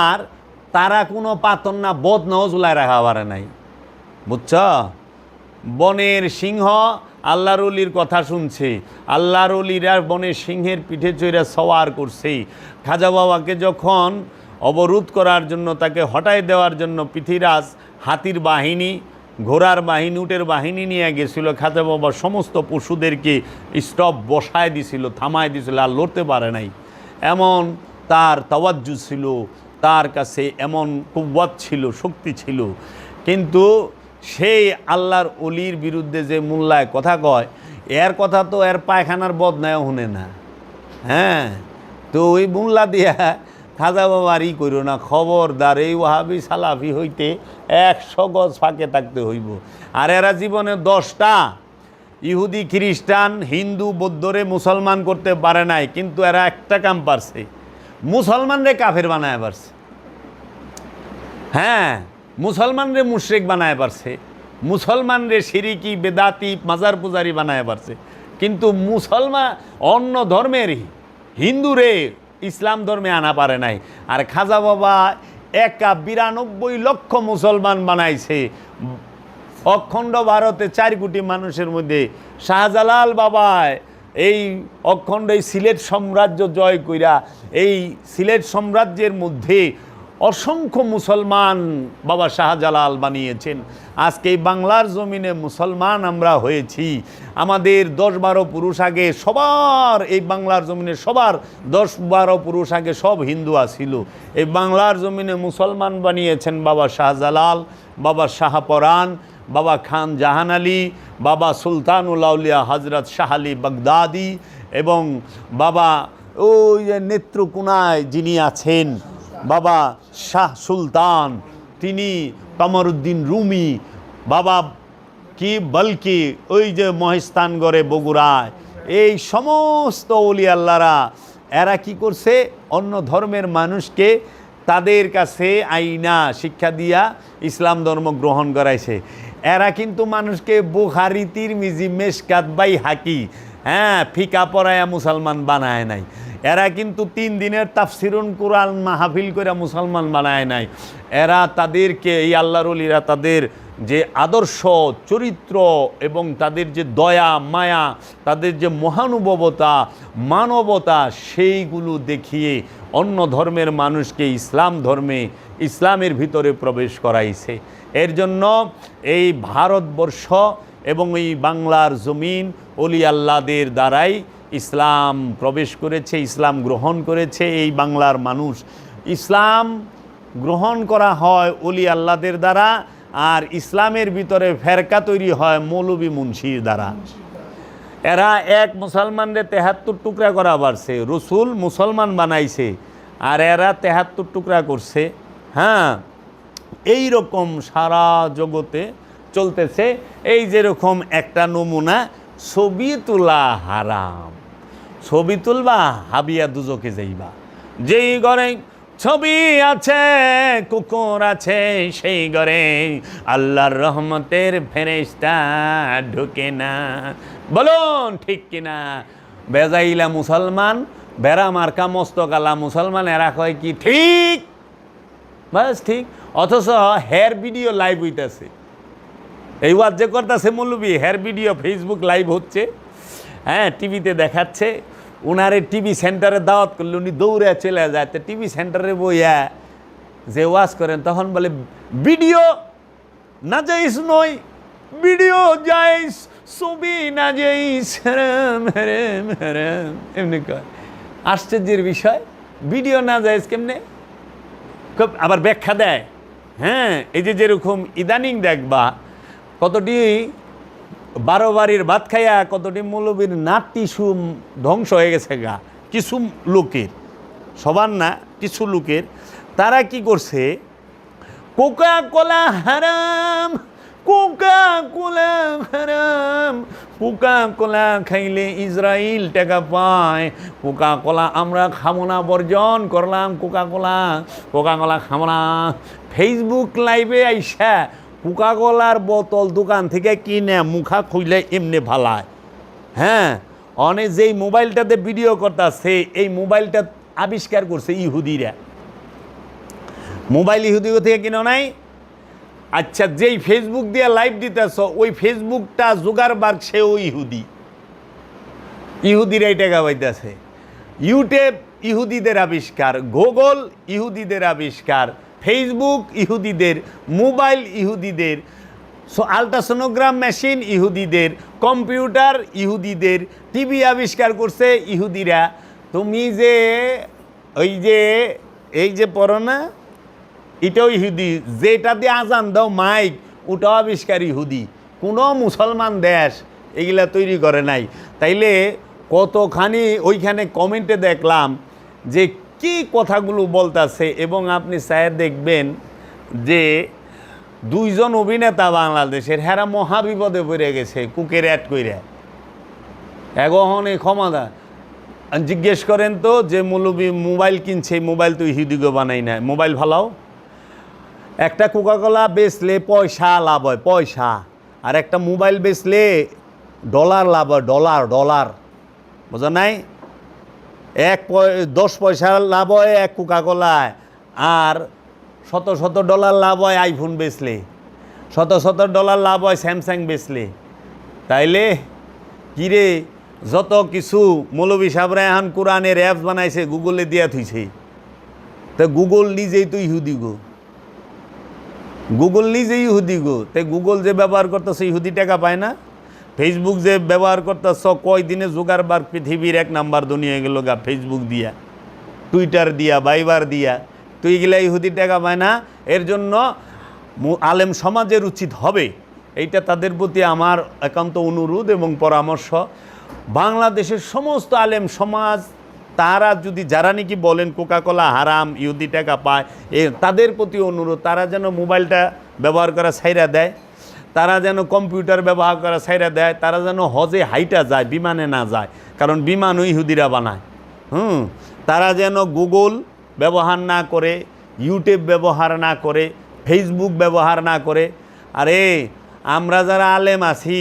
আর তারা কোনো পাথর না বদ নাও ঝুলায় রাখা পারে নাই, বুঝছ? বনের সিংহ আল্লাহর অলির কথা শুনছে, আল্লাহর অলিরা বনের সিংহের পিঠে চড়ে সওয়ার করছে। খাজা বাবাকে যখন অবরোধ করার জন্য, তাকে হটায় দেওয়ার জন্য পৃথিবীরাজ হাতির বাহিনী, ঘোড়ার বাহিনী, উটের বাহিনী নিয়ে গেছিল, খাজা বাবা সমস্ত পশুদেরকে স্টপ বসায় দিছিল, থামায় দিছিল, আর লড়তে পারে নাই। এমন তার তাওয়াজ্জু ছিল, তার কাছে এমন কুওয়াত ছিল, শক্তি ছিল। কিন্তু সেই আল্লাহর অলির বিরুদ্ধে যে মোল্লায় কথা কয়, এর কথা তো এর পায়খানার বদনায়ও শুনে না। হ্যাঁ, তো ওই মোল্লা দিয়া খাজা বাবার ই করো না, খবরদার। এই ওয়াহাবি সালাফি হইতে 100 গজ ফাঁকে থাকতে হইব। আর এরা জীবনে 10টা ইহুদি খ্রিস্টান হিন্দু বৌদ্ধরে মুসলমান করতে পারে নাই, কিন্তু এরা একটা কাম পারছে, মুসলমানরে কাফের বানায় পারছে। হ্যাঁ, মুসলমানরে মুশরিক বানায় পারছে, মুসলমানরে শিরিকি বেদাতি মাজার পূজারি বানায় পারছে। কিন্তু মুসলমান অন্য ধর্মেরই হিন্দুরে ইসলাম ধর্মে আনা পারে নাই। আর খাজা বাবা 92 লক্ষ মুসলমান বানাইছে অখণ্ড ভারতে 4 কোটি মানুষের মধ্যে। শাহজালাল বাবা এই অখণ্ড এই সিলেট সাম্রাজ্য জয় কইরা এই সিলেট সাম্রাজ্যের মধ্যে অসংখ্য মুসলমান বাবা শাহজালাল বানিয়েছেন। আজকে এই বাংলার জমিনে মুসলমান আমরা হয়েছি। আমাদের 10-12 পুরুষ আগে সবার এই বাংলার জমিনে সবার 10-12 পুরুষ আগে সব হিন্দু আছিল। এই বাংলার জমিনে মুসলমান বানিয়েছেন বাবা শাহজালাল, বাবা শাহপরান, বাবা খান জাহান আলী, বাবা সুলতানুল আউলিয়া হজরত শাহ আলী বাগদাদি, এবং বাবা ওই যে নেত্রকোনায় যিনি আছেন বাবা শাহ সুলতান, তিনি কমরউদ্দিন রুমি, বাবা কি বলকি ওই যে মহেস্তানগড়ে বগুড়ায়, এই সমস্ত ওলি আল্লাহরা এরা কি করছে, অন্য ধর্মের মানুষকে তাদের কাছে আইনা শিক্ষা দিয়া ইসলাম ধর্ম গ্রহণ করাইছে। এরা কিন্তু মানুষকে বুখারী, তিরমিজি, মেশকাত, বাইহাকি ফিকা পড়ায়া মুসলমান বানায় নাই। এরা কিন্তু 3 দিনের তাফসিরুল কুরআন মাহফিল করে মুসলমান বানায় নাই। এরা তাদেরকে, এই আল্লাহর ওলিরা তাদের যে আদর্শ চরিত্র এবং তাদের যে দয়া মায়া, তাদের যে মহানুভবতা মানবতা, সেইগুলো দেখিয়ে অন্য ধর্মের মানুষকে ইসলাম ধর্মে, ইসলামের ভিতরে প্রবেশ করাইছে। এর জন্য এই ভারতবর্ষ এবং এই বাংলার জমিন ওলি আল্লাহদের দ্বারাই ইসলাম প্রবেশ করেছে, ইসলাম গ্রহণ করেছে। এই বাংলার মানুষ ইসলাম গ্রহণ করা হয় ওলি আল্লাহদের দ্বারা, আর ইসলামের ভিতরে ফেরকা তৈরি হয় মৌলবি মুন্সির দ্বারা। এরা এক মুসলমানরে 73 টুকরা করা পারছে, রসুল মুসলমান বানাইছে, আর এরা 73 টুকরা করছে। হ্যাঁ, এই রকম সারা জগতে চলতেছে। এই যেরকম একটা নমুনা, ছবি তোলা হারাম, ছবি তুলবা হাবিয়া দুজকে যাইবা। যেই ঘরে ছবি আছে কুকুর আছে, সেই ঘরে আল্লাহর রহমতের ফেরেশতা ঢুকে না। বলুন ঠিক কিনা? বেজাইলা মুসলমান, বেড়া মার্কা মস্তকালা মুসলমান, এরা কয় কি ঠিক? বাস ঠিক। অথচ হেয়ার ভিডিও লাইভ হইতেছে, এই ওয়াজ যে করতেছে মৌলবি, হেয়ার ভিডিও ফেসবুক লাইভ হচ্ছে, হ্যাঁ টিভিতে দেখাচ্ছে। উনারে টিভি সেন্টারে দাওয়াত করলে উনি দৌড়ে চলে যায়। তো টিভি সেন্টারে বইয়া যে ওয়াজ করেন, তখন বলে ভিডিও না যাইস নয়, ভিডিও যাইস, ছবি না যাইস, এমনি কয়। আশ্চর্যের বিষয়, ভিডিও না যাইস কেমনে? খুব আবার ব্যাখ্যা দেয়। হ্যাঁ, এই যে যেরকম ইদানিং দেখবা কতটি 12 বাড়ির ভাত খাইয়া কতটি মৌলবীর নাট টিস্যু ধ্বংস হয়ে গেছে গা, কিছু লোকের, সবার না, কিছু লোকের। তারা কি করছে, কোকা কোলা হারাম, কোকা কোলা হারাম, কোকা কোলা খাইলে ইসরায়েল টাকা পায়, কোকা কোলা আমরা খাবো না, বর্জন করলাম কোকা কোলা খাবো না। ফেসবুক লাইভে আইসা কোকা কোলার বোতল দোকান থেকে কিনে মুখা খুইলে এমনি ভালায়। হ্যাঁ, অনেক যেই মোবাইলটাতে ভিডিও করতেছে, এই মোবাইলটা আবিষ্কার করছে ইহুদিরা। মোবাইল ইহুদি থেকে কিনো নাই? আচ্ছা, যেই ফেসবুক দিয়ে লাইভ দিতেছ, ওই ফেসবুকটা জুগারবার্গ, সেও ইহুদিরাই টাকা পাইতেছে। ইউটিউব ইহুদিদের আবিষ্কার, গুগল ইহুদিদের আবিষ্কার, ফেসবুক ইহুদিদের, মোবাইল ইহুদিদের, আলট্রাসোনোগ্রাম মেশিন ইহুদিদের, কম্পিউটার ইহুদিদের, টিভি আবিষ্কার করছে ইহুদিরা। তুমি যে এই যে পড়ো না, এটাও ইহুদি। যেটা দিয়ে আজান দাও মাইক, ওটাও আবিষ্কার ইহুদি। কোনো মুসলমান দেশ এগুলা তৈরি করে নাই। তাইলে কতখানি ওইখানে কমেন্টে দেখলাম যে কি কথাগুলো বলতেছে, এবং আপনি চায়ে দেখবেন যে দুইজন অভিনেতা বাংলাদেশের, হেরা মহাবিপদে পড়ে গেছে কুকের অ্যাড কইরা। এগহনে ক্ষমতা জিজ্ঞেস করেন তো, যে মৌলবি মোবাইল কিনছে, মোবাইল তো ইহুদিগো বানাই না, মোবাইল ভালাও। একটা কোকাকোলা বেচলে পয়সা লাভ হয়, পয়সা। আর একটা মোবাইল বেচলে ডলার লাভ হয়, ডলার। বোঝা নাই? 10 পয়সা লাভ হয় এক কোকাকোলায়, আর শত ডলার লাভ হয় আইফোন বেচলে, শত ডলার লাভ হয় স্যামসাং বেচলে। তাইলে কিরে, যত কিছু মৌলবী সাহেবরা এখন কোরআনের অ্যাপস বানাইছে, গুগলে দিয়া থুইছে। তো গুগল নিজেই তো ইহুদি গো, গুগল নিজেই ইহুদি গো। তাই গুগল যে ব্যবহার করতেছে ইহুদি টাকা পায় না? ফেসবুক যে ব্যবহার করতেছ, কয়দিনে জুগারবার্গ পৃথিবীর 1 নাম্বার দুনিয়া গেল গা, ফেসবুক দিয়া, টুইটার দিয়া, ভাইবার দিয়া। তো এইগুলা ইহুদি টাকা পায় না? এর জন্য আলেম সমাজের উচিত হবে, এইটা তাদের প্রতি আমার একান্ত অনুরোধ এবং পরামর্শ, বাংলাদেশের সমস্ত আলেম সমাজ, তারা যদি, যারা নাকি বলেন কোকাকোলা হারাম, ইহুদি টাকা পায়, তাদের প্রতি অনুরোধ, তারা যেন মোবাইলটা ব্যবহার করা ছাইরা দেয়, তারা যেন কম্পিউটার ব্যবহার করা ছাইরা দেয়, তারা যেন হজে হাইটা যায়, বিমানে না যায়, কারণ বিমানও ইহুদিরা বানায়। তারা যেন গুগল ব্যবহার না করে, ইউটিউব ব্যবহার না করে, ফেসবুক ব্যবহার না করে। আরে আমরা যারা আলেম আছি,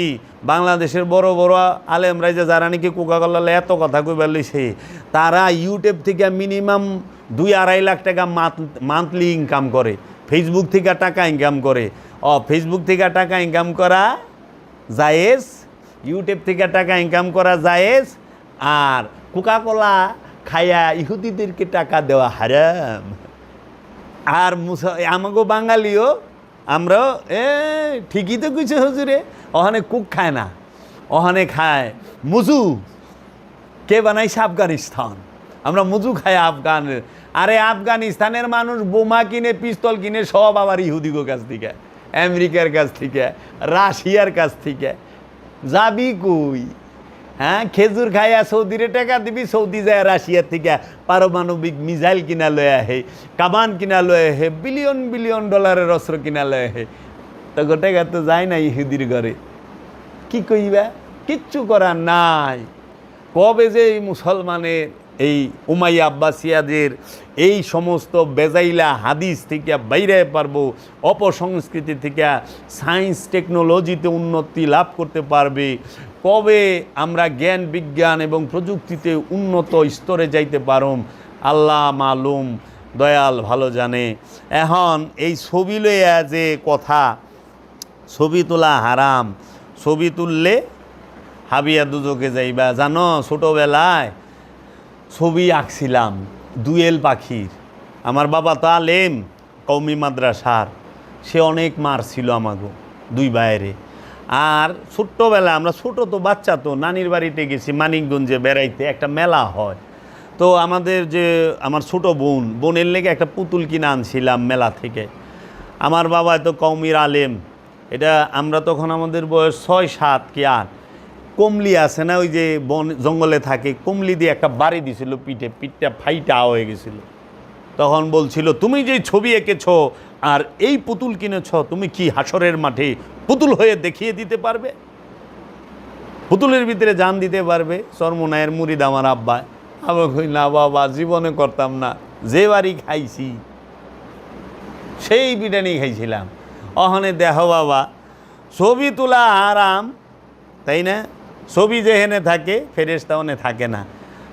বাংলাদেশের বড় বড় আলেমরা যে যারা নাকি কোকাকোলা এত কথা কইবার লইছে, তারা ইউটিউব থেকে মিনিমাম 2-2.5 লাখ টাকা মান্থলি ইনকাম করে, ফেসবুক থেকে টাকা ইনকাম করে। ফেসবুক থেকে টাকা ইনকাম করা জায়েজ, ইউটিউব থেকে টাকা ইনকাম করা জায়েজ, আর কোকাকোলা খায়া ইহুদিদেরকে টাকা দেওয়া হারাম। আর আমাগো বাঙালিও, আমরাও ঠিকই তো কিছু হুজুরে, ওখানে কুক খায় না, ওখানে খায় মুজু। কে বানাইছে? আফগানিস্তান। আমরা মুজু খাই আফগানের। আরে আফগানিস্তানের মানুষ বোমা কিনে, পিস্তল কিনে সব আবার ইহুদিগো কাছ থেকে, আমেরিকার কাছ থেকে, রাশিয়ার কাছ থেকে। যাবি কই? হ্যাঁ, খেজুর খাইয়া সৌদিরে টাকা দিবি, সৌদি যায় রাশিয়ার থেকে পারমাণবিক মিসাইল কিনা লয়ে আহে, কামান কিনা লয়ে আহে, বিলিয়ন ডলারের অস্ত্র কিনা লয়ে আহে। তো গোটাকা তো যায় না ইহুদির ঘরে। কি কইবা? কিচ্ছু করার নাই। কবে যে এই মুসলমানের, এই উমাইয়া আব্বাসিয়াদের এই সমস্ত বেজাইলা হাদিস থেকে বাইরে পারবো, অপসংস্কৃতি থেকে সায়েন্স টেকনোলজিতে উন্নতি লাভ করতে পারবে, কবে আমরা জ্ঞান বিজ্ঞান এবং প্রযুক্তিতে উন্নত স্তরে যাইতে পারম, আল্লাহ মালুম, দয়াল ভালো জানে। এখন এই ছবি লইয়া যে কথা, ছবি তোলা হারাম, ছবি তুললে হাবিয়া দুজকে যাইবা। জানো, ছোটোবেলায় ছবি আঁকছিলাম দুয়েল পাখির। আমার বাবা তো আলেম, কওমি মাদ্রাসার, সে অনেক মারছিল আমাকে, 2 ভাইয়েরে। আর ছোট্টবেলা, আমরা ছোটো তো, বাচ্চা তো, নানির বাড়িতে গেছি মানিকগঞ্জে বেড়াইতে, একটা মেলা হয়। তো আমাদের যে আমার ছোটো বোনের লেগে একটা পুতুল কিনে আনছিলাম মেলা থেকে। আমার বাবা তো কওমির আলেম, এটা আমরা তখন, আমাদের বয়স 6-7 কি 8। কমলি আছে না, ওই যে বন জঙ্গলে থাকে, কমলি দিয়ে একটা বাড়ি দিছিল পিঠে, পিঠটা ফাইটা হয়ে গেছিল। তখন বলছিল, তুমি যেই ছবি এঁকেছ আর এই পুতুল কিনেছ, তুমি কি হাসরের মাঠে পুতুল হয়ে দেখিয়ে দিতে পারবে? পুতুলের ভিতরে জান দিতে পারবে? চরমোনায়ের মুরিদ আমার আব্বা। আবার কই, না বাবা, জীবনে করতাম না। যে বাড়ি খাইছি সেই বিরিয়ানি খাইছিলাম। ওখানে দেখো বাবা, ছবি তোলা আরাম, তাই না? ছবি যেখানে থাকে ফেরেশতা ওখানে থাকে না।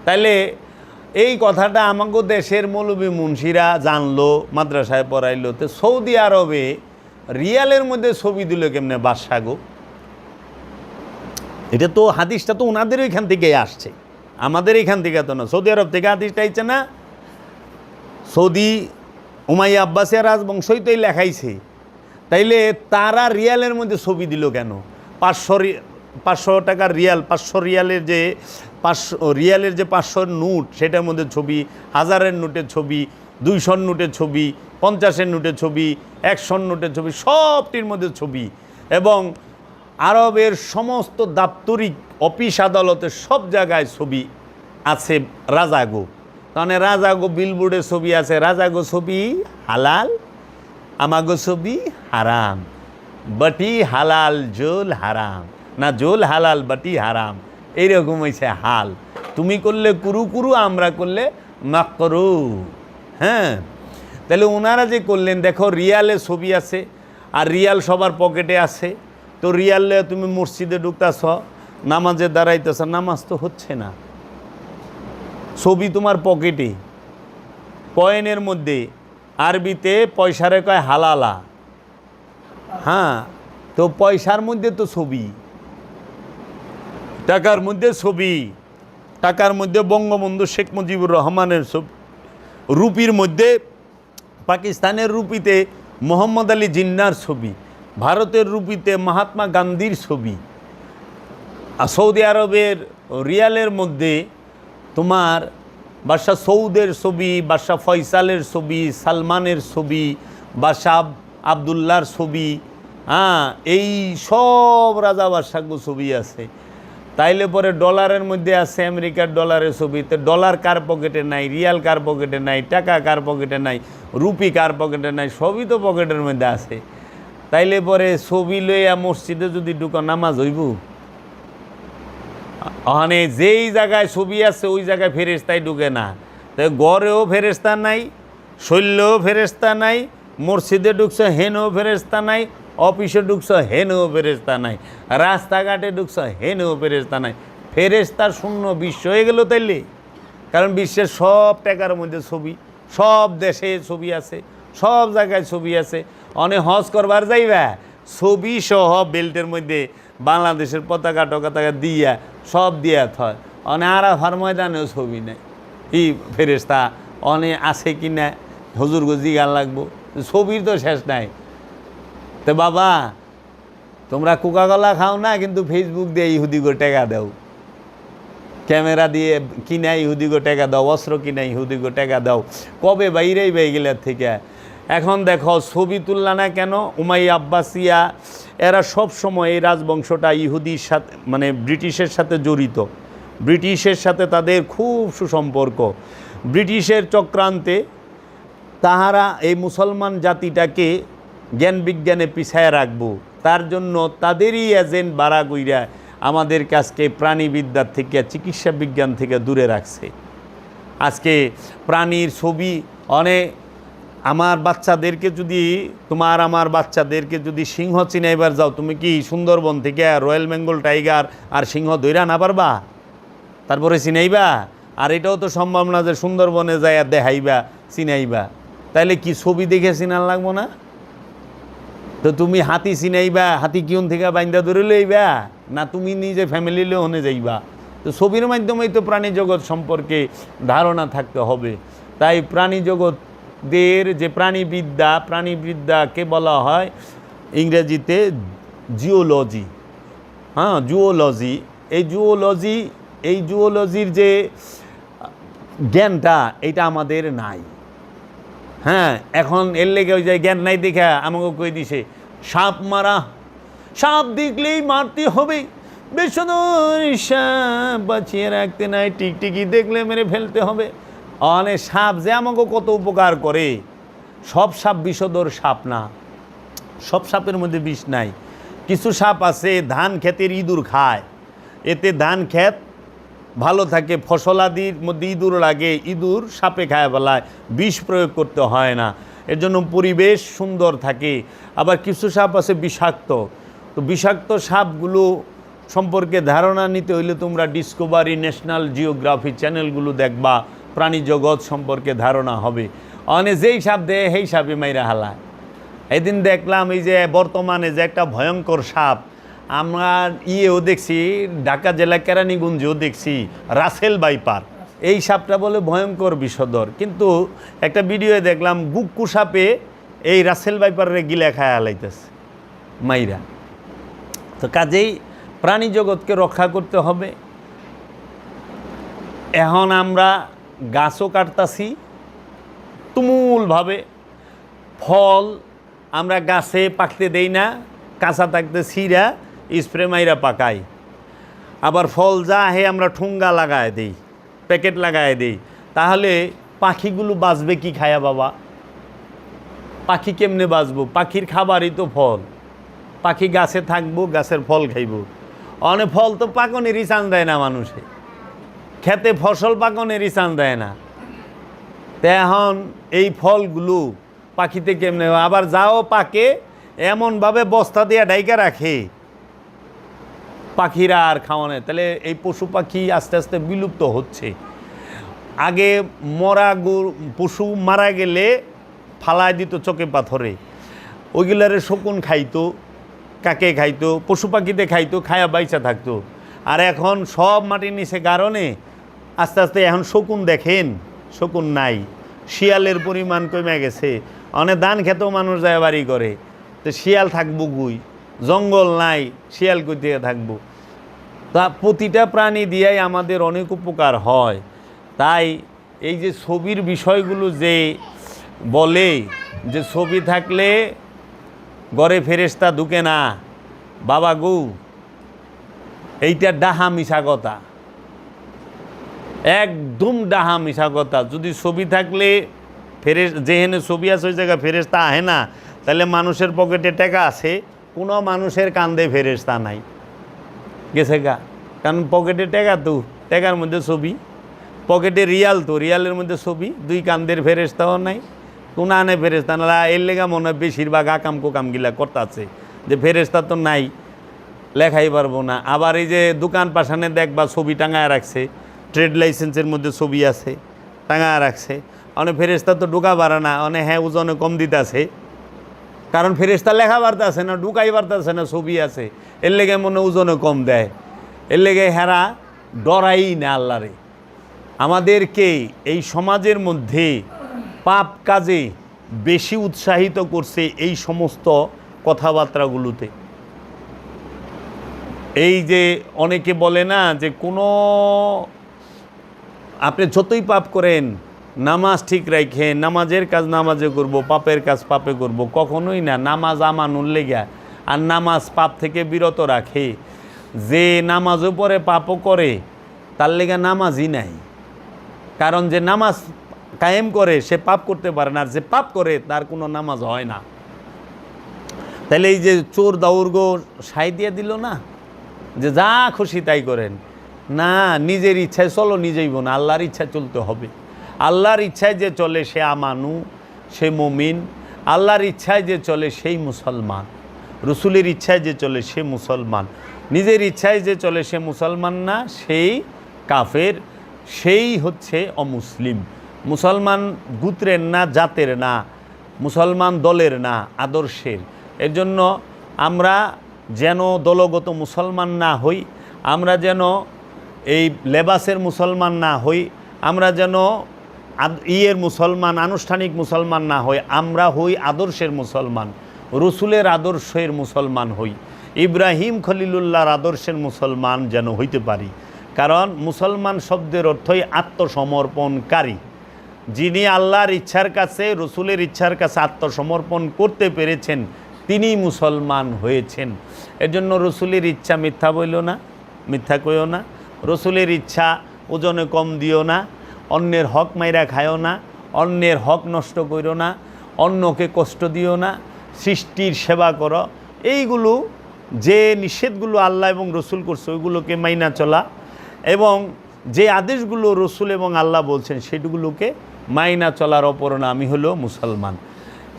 তাইলে এই কথাটা আমাকে দেশের মৌলবী মুন্সিরা জানলো, মাদ্রাসায় পড়াইলো। তো সৌদি আরবে রিয়ালের মধ্যে ছবি দিল কেমনে বাদশা গো? এটা তো হাদিসটা তো ওনাদের ওইখান থেকেই আসছে, আমাদের এখান থেকে তো না। সৌদি আরব থেকে হাদিসটা আইছে না, সৌদি উমাইয়া আব্বাসিয়া রাজবংশই তো লেখাইছে। তাইলে তারা রিয়ালের মধ্যে ছবি দিল কেন? 500 টাকার রিয়াল, 500 রিয়ালের যে 500 রিয়ালের যে 500 নোট, সেটার মধ্যে ছবি, 1000-এর নোটের ছবি, 200-র নোটের ছবি, 50-এর নোটের ছবি, 100-র নোটের ছবি, সবটির মধ্যে ছবি। এবং আরবের সমস্ত দাপ্তরিক অফিস আদালতের সব জায়গায় ছবি আছে রাজাগো। তাহলে রাজাগো বিলবোর্ডে ছবি আছে, রাজাগো ছবি হালাল, আমাগো ছবি হারাম। বাটি হালাল জোল হারাম, না জোল হালাল বাটি হারাম, এইরকম হয়েছে হাল। তুমি করলে কুরু কুরু, আমরা করলে মাকরু। হ্যাঁ, তাহলে ওনারা যে করলেন, দেখো রিয়ালে ছবি আছে আর রিয়াল সবার পকেটে আছে। তো রিয়ালে তুমি মসজিদে ঢুকতেছ, নামাজে দাঁড়াইতেছ, নামাজ তো হচ্ছে না, ছবি তোমার পকেটে। কয়েনের মধ্যে আরবিতে পয়সারে কয় হালালা। হ্যাঁ, তো পয়সার মধ্যে তো ছবি, টাকার মধ্যে ছবি, টাকার মধ্যে বঙ্গবন্ধু শেখ মুজিবুর রহমানের ছবি, রুপির মধ্যে পাকিস্তানের রুপিতে মোহাম্মদ আলী জিন্নার ছবি, ভারতের রুপিতে মহাত্মা গান্ধীর ছবি। আর সৌদি আরবের রিয়ালের মধ্যে তোমার বাদশাহ সৌদের ছবি, বাদশাহ ফয়সালের ছবি, সালমানের ছবি, বাদশাহ আবদুল্লার ছবি। হ্যাঁ, এই সব রাজা বাদশাহর ছবি আছে। তাইলে পরে ডলারের মধ্যে আছে আমেরিকার ডলারের ছবি। তো ডলার কার পকেটে নাই, রিয়াল কার পকেটে নাই, টাকা কার পকেটে নাই, রুপি কার পকেটে নাই, সবই তো পকেটের মধ্যে আছে। তাইলে পরে ছবি লইয়া মসজিদে যদি ঢুকো, নামাজ হইব? মানে যেই জায়গায় ছবি আছে ওই জায়গায় ফেরেশতাই ঢুকে না। তাই গড়েও ফেরেশতা নাই, শৈলেও ফেরেশতা নাই, মসজিদে ঢুকছো হেনেও ফেরেশতা নাই, অফিসে ঢুকছো হেনেও ফেরেশতা নাই, রাস্তাঘাটে ঢুকছো হেনেও ফেরেশতা নাই। ফেরেশতার শূন্য বিশ্ব হয়ে গেল তাইলে। কারণ বিশ্বের সব টাকার মধ্যে ছবি, সব দেশে ছবি আছে, সব জায়গায় ছবি আছে। অনেক হজ করবার যাইবা, ছবি সহ বেল্টের মধ্যে বাংলাদেশের পতাকা টকাতাকা দিয়া সব দিয়া থয়। অনেক আরাফার ময়দানেও ছবি নেই। ই ফেরেশতা অনেক আছে কি না, হুজুর গজি গান লাগবো, ছবির তো শেষ নাই। তো বাবা, তোমরা কোকাকোলা খাও না, কিন্তু ফেসবুক দিয়ে ইহুদিগো টাকা দাও, ক্যামেরা দিয়ে কিনা ইহুদিগো টাকা দাও, অস্ত্র কিনা ইহুদিগো টাকা দাও। কবে বাইরেই বাই গেলার থেকে। এখন দেখো ছবি তুললা না কেন? উমাইয়া আব্বাসিয়া এরা সব সময় এই রাজবংশটা ইহুদির সাথে, মানে ব্রিটিশের সাথে জড়িত। ব্রিটিশের সাথে তাদের খুব সুসম্পর্ক। ব্রিটিশের চক্রান্তে তাহারা এই মুসলমান জাতিটাকে জ্ঞান বিজ্ঞানে পিছায় রাখবো, তার জন্য তাদেরই এজেন্ট বাড়া কইরা আমাদের কাছকে প্রাণীবিদ্যার থেকে, চিকিৎসা বিজ্ঞান থেকে দূরে রাখছে। আজকে প্রাণীর ছবি অনেক, আমার বাচ্চাদেরকে যদি, তোমার আমার বাচ্চাদেরকে যদি সিংহ চিনাইবার যাও, তুমি কি সুন্দরবন থেকে রয়্যাল বেঙ্গল টাইগার আর সিংহ ধইরা না পারবা? তারপরে চিনাইবা? আর এটাও তো সম্ভব না যে সুন্দরবনে যাইয়া দেখাইবা, চিনাইবা। তাইলে কি ছবি দেখে চিনার লাগবো না? তো তুমি হাতি চিনাইবা, হাতি কিউন থেকে বাইন্দা ধরে লইবা, না তুমি নিজে ফ্যামিলি লোনে যাইবা? তো ছবির মাধ্যমেই তো প্রাণী জগৎ সম্পর্কে ধারণা থাকতে হবে। তাই প্রাণী জগতের যে প্রাণীবিদ্যাকে বলা হয় ইংরেজিতে জিওলজি। হ্যাঁ, জুওলজি। এই জুওলজির যে জ্ঞানটা, এটা আমাদের নাই। হ্যাঁ, এখন এর লেগে ওই যে জ্ঞান নাই দেখা আমাকে কই দিছে সাপ মারা, সাপ দেখলেই মারতে হবে, বিষধর সাপ বাঁচিয়ে রাখতে নাই, টিকটিকি দেখলে মেরে ফেলতে হবে। অনেক সাপ যে আমাকে কত উপকার করে, সব সাপ বিষধর সাপ না, সব সাপের মধ্যে বিষ নাই। কিছু সাপ আছে ধান ক্ষেতের ইঁদুর খায়, এতে ধান ক্ষেত ভালো থাকে, ফসলাদির মধ্যে ইঁদুর লাগে, ইঁদুর সাপে খায় ফেলায়, বিষ প্রয়োগ করতে হয় না, এর জন্য পরিবেশ সুন্দর থাকে। আবার কিছু সাপ আছে বিষাক্ত, তো বিষাক্ত সাপগুলো সম্পর্কে ধারণা নিতে হইলে তোমরা ডিসকভারি, ন্যাশনাল জিওগ্রাফি চ্যানেলগুলো দেখবা, প্রাণী জগৎ সম্পর্কে ধারণা হবে। অনেক যেই সাপ দেয় সেই সাপে মাইরা হালায়। এদিন দেখলাম এই যে বর্তমানে যে একটা ভয়ঙ্কর সাপ, আমরা ইয়েও দেখছি, ঢাকা জেলা কেরানীগঞ্জেও দেখছি, রাসেল ভাইপার, এই সাপটা বলে ভয়ঙ্কর বিষধর। কিন্তু একটা ভিডিওয়ে দেখলাম গুক্কু সাপে এই রাসেল ভাইপারের গিলা খায় হালাইতেছে মাইরা। তো কাজেই প্রাণী জগৎকে রক্ষা করতে হবে। এখন আমরা গাছও কাটতাছি তুমুলভাবে, ফল আমরা গাছে পাকতে দেই না, কাঁচা থাকতে ছিঁড়া স্প্রে মাইরা পাকাই। আবার ফল যা হে আমরা ঠুঙ্গা লাগায় দেই, প্যাকেট লাগায় দেই। তাহলে পাখিগুলো বাঁচবে কি খায়া বাবা? পাখি কেমনে বাঁচবো? পাখির খাবারই তো ফল। পাখি গাছে থাকবো, গাছের ফল খাইব। অনেক ফল তো পাকনেরই চান দেয় না মানুষে, খেতে ফসল পাকনেরই চান দেয় না। তো এখন এই ফলগুলো পাখিতে কেমনে? আবার যাও পাকে এমনভাবে বস্তা দিয়ে ডাইকা রাখে পাখিরা আর খাওয়ানো। তাহলে এই পশু পাখি আস্তে আস্তে বিলুপ্ত হচ্ছে। আগে পশু মারা গেলে ফালায় দিত চোখে পাথরে, ওইগুলারে শকুন খাইতো, কাকে খাইতো, পশু পাখিতে খাইতো, খায়া বাইচা থাকতো। আর এখন সব মাটির নিচে কারণে আস্তে আস্তে এখন শকুন দেখেন, শকুন নাই, শিয়ালের পরিমাণ কমে গেছে। অনেক ধান খেতেও মানুষ যায় বাড়ি করে, তো শিয়াল থাকবো গুই, জঙ্গল নাই, শিয়াল কই থেকে থাকবো? তা প্রতিটা প্রাণী দিয়েই আমাদের অনেক উপকার হয়। তাই এই যে ছবির বিষয়গুলো যে বলে যে ছবি থাকলে ঘরে ফেরেশতা ঢুকে না, বাবা গো, এইটা ডাহা মিশা কথা, একদম ডাহা মিশা কথা। যদি ছবি থাকলে যেখানে ছবি আছে ওই জায়গায় ফেরেশতা আহে না, তাহলে মানুষের পকেটে টাকা আছে, কোনো মানুষের কান্দে ফেরেশতা নাই, গেছে গা। কারণ পকেটে টাকা তো, টাকার মধ্যে ছবি, পকেটে রিয়াল তো, রিয়ালের মধ্যে ছবি, দুই কান্দের ফেরেশতাও নাই, কোনো আনে ফেরেশতা না। এর লেগা মনে হয় বেশিরভাগ আকাম কোকামগিলা করতেছে যে ফেরেশতা তো নাই, লেখাই পারবো না। আবার এই যে দোকান পাশানে দেখবা ছবি টাঙায় রাখছে, ট্রেড লাইসেন্সের মধ্যে ছবি আছে, টাঙায় রাখছে। অনেক ফেরেশতা তো ঢুকা পারে না, অনেক হ্যাঁ ওজনে কম দিতেছে, কারণ ফেরেশতা লেখা পারতেছে না, ঢুকাই পারতেছে না, ছবি আছে, এর লেগে মনে ওজনে কম দেয়, এর লেগে হেরা ডরাই না আল্লাহরে। আমাদেরকে এই সমাজের মধ্যে পাপ কাজে বেশি উৎসাহিত করছে এই সমস্ত কথাবার্তাগুলোতে। এই যে অনেকে বলে না যে কোনো আপনি যতই পাপ করেন, নামাজ ঠিক রাখেন, নামাজের কাজ নামাজে করব, পাপের কাজ পাপে করব, কখনোই না। নামাজ আমানুল লেগা, আর নামাজ পাপ থেকে বিরত রাখে। যে নামাজও পড়ে পাপও করে, তার লেগা নামাজই নাই। কারণ যে নামাজ কায়েম করে সে পাপ করতে পারে না, আর যে পাপ করে তার কোনো নামাজ হয় না। তাহলে এই যে চোর দাউর্গ সাই দিয়ে দিল না, যে যা খুশি তাই করেন, না, নিজের ইচ্ছায় চলো নিজেই বোন, আল্লাহর ইচ্ছায় চলতে হবে। আল্লাহর ইচ্ছায় যে চলে সে আমানু, সে মুমিন। আল্লাহর ইচ্ছায় যে চলে সেই মুসলমান, রসুলের ইচ্ছায় যে চলে সে মুসলমান। নিজের ইচ্ছায় যে চলে সে মুসলমান না, সেই কাফের, সেই হচ্ছে অমুসলিম। মুসলমান গোত্রের না, জাতের না, মুসলমান দলের না, আদর্শের। এর জন্য আমরা যেন দলগত মুসলমান না হই, আমরা যেন এই লেবাসের মুসলমান না হই, আমরা যেন মুসলমান, আনুষ্ঠানিক মুসলমান না হই, আমরা হই আদর্শের মুসলমান, রসুলের আদর্শের মুসলমান হই, ইব্রাহিম খলিলুল্লাহর আদর্শের মুসলমান যেন হইতে পারি। কারণ মুসলমান শব্দের অর্থই আত্মসমর্পণকারী। যিনি আল্লাহর ইচ্ছার কাছে, রসুলের ইচ্ছার কাছে আত্মসমর্পণ করতে পেরেছেন, তিনি মুসলমান হয়েছেন। এর জন্য রসুলের ইচ্ছা মিথ্যা বইল না, মিথ্যা কইও না। রসুলের ইচ্ছা ওজনে কম দিও না, অন্যের হক মাইরা খায়ও না, অন্যের হক নষ্ট করো না, অন্যকে কষ্ট দিও না, সৃষ্টির সেবা করো। এইগুলো যে নিষেধগুলো আল্লাহ এবং রসুল করছে ওইগুলোকে মাইনা চলা, এবং যে আদেশগুলো রসুল এবং আল্লাহ বলছেন সেগুলোকে মাইনা চলার অপর নামই হলো মুসলমান।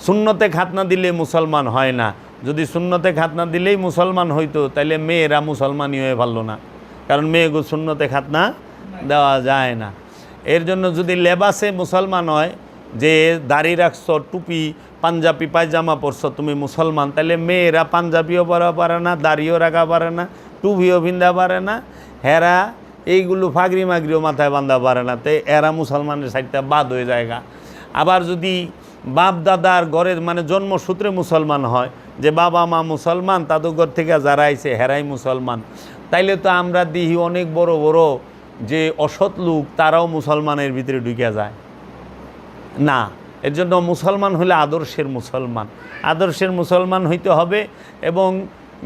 সুন্নতে খাতনা দিলে মুসলমান হয় না। যদি সুন্নতে খাতনা দিলেই মুসলমান হইতো তাহলে মেয়েরা মুসলমানই হয়ে পারল না, কারণ মেয়েগো সুন্নতে খাতনা দেওয়া যায় না। এর জন্য যদি লেবাসে মুসলমান হয়, যে দাড়ি রাখছো, টুপি পাঞ্জাবি পায়জামা পরছো, তুমি মুসলমান, তাহলে মেয়েরা পাঞ্জাবিও পরা পারে না, দাড়িও রাখা পারে না, টুপিও ভিন্দা পারে না, হেরা এইগুলো ফাগরি মাগরিও মাথায় বাঁধা পারে না, তো এরা মুসলমানের সাইডটা বাদ হয়ে যায়গা। আবার যদি বাপ দাদার ঘরের মানে জন্মসূত্রে মুসলমান হয়, যে বাবা মা মুসলমান, তাদের ঘর থেকে যারা আইছে হেরাই মুসলমান, তাইলে তো আমরা দেখি অনেক বড় বড় যে অসৎ লোক তারাও মুসলমানের ভিতরে ঢুকে যায় না। এর জন্য মুসলমান হলে আদর্শের মুসলমান, আদর্শের মুসলমান হইতে হবে এবং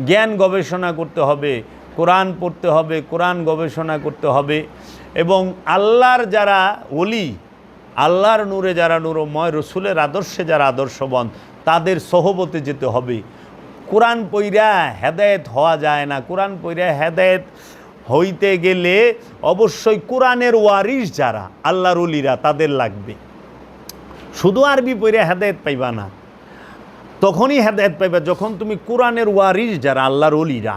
জ্ঞান গবেষণা করতে হবে, কোরআন পড়তে হবে, কোরআন গবেষণা করতে হবে, এবং আল্লাহর যারা ওলি, আল্লাহর নূরে যারা নূরময়, রসুলের আদর্শে যারা আদর্শবান, তাদের সহবতে যেতে হবে। কোরআন পইরা হেদায়েত হওয়া যায় না। কোরআন পইরা হেদায়েত হইতে গেলে অবশ্যই কোরআনের ওয়ারিস যারা আল্লাহর ওলিরা তাদের লাগবে। শুধু আরবি পইরা হেদায়েত পাইবা না, তখনই হেদায়েত পাইবা যখন তুমি কোরআনের ওয়ারিস যারা আল্লাহর ওলিরা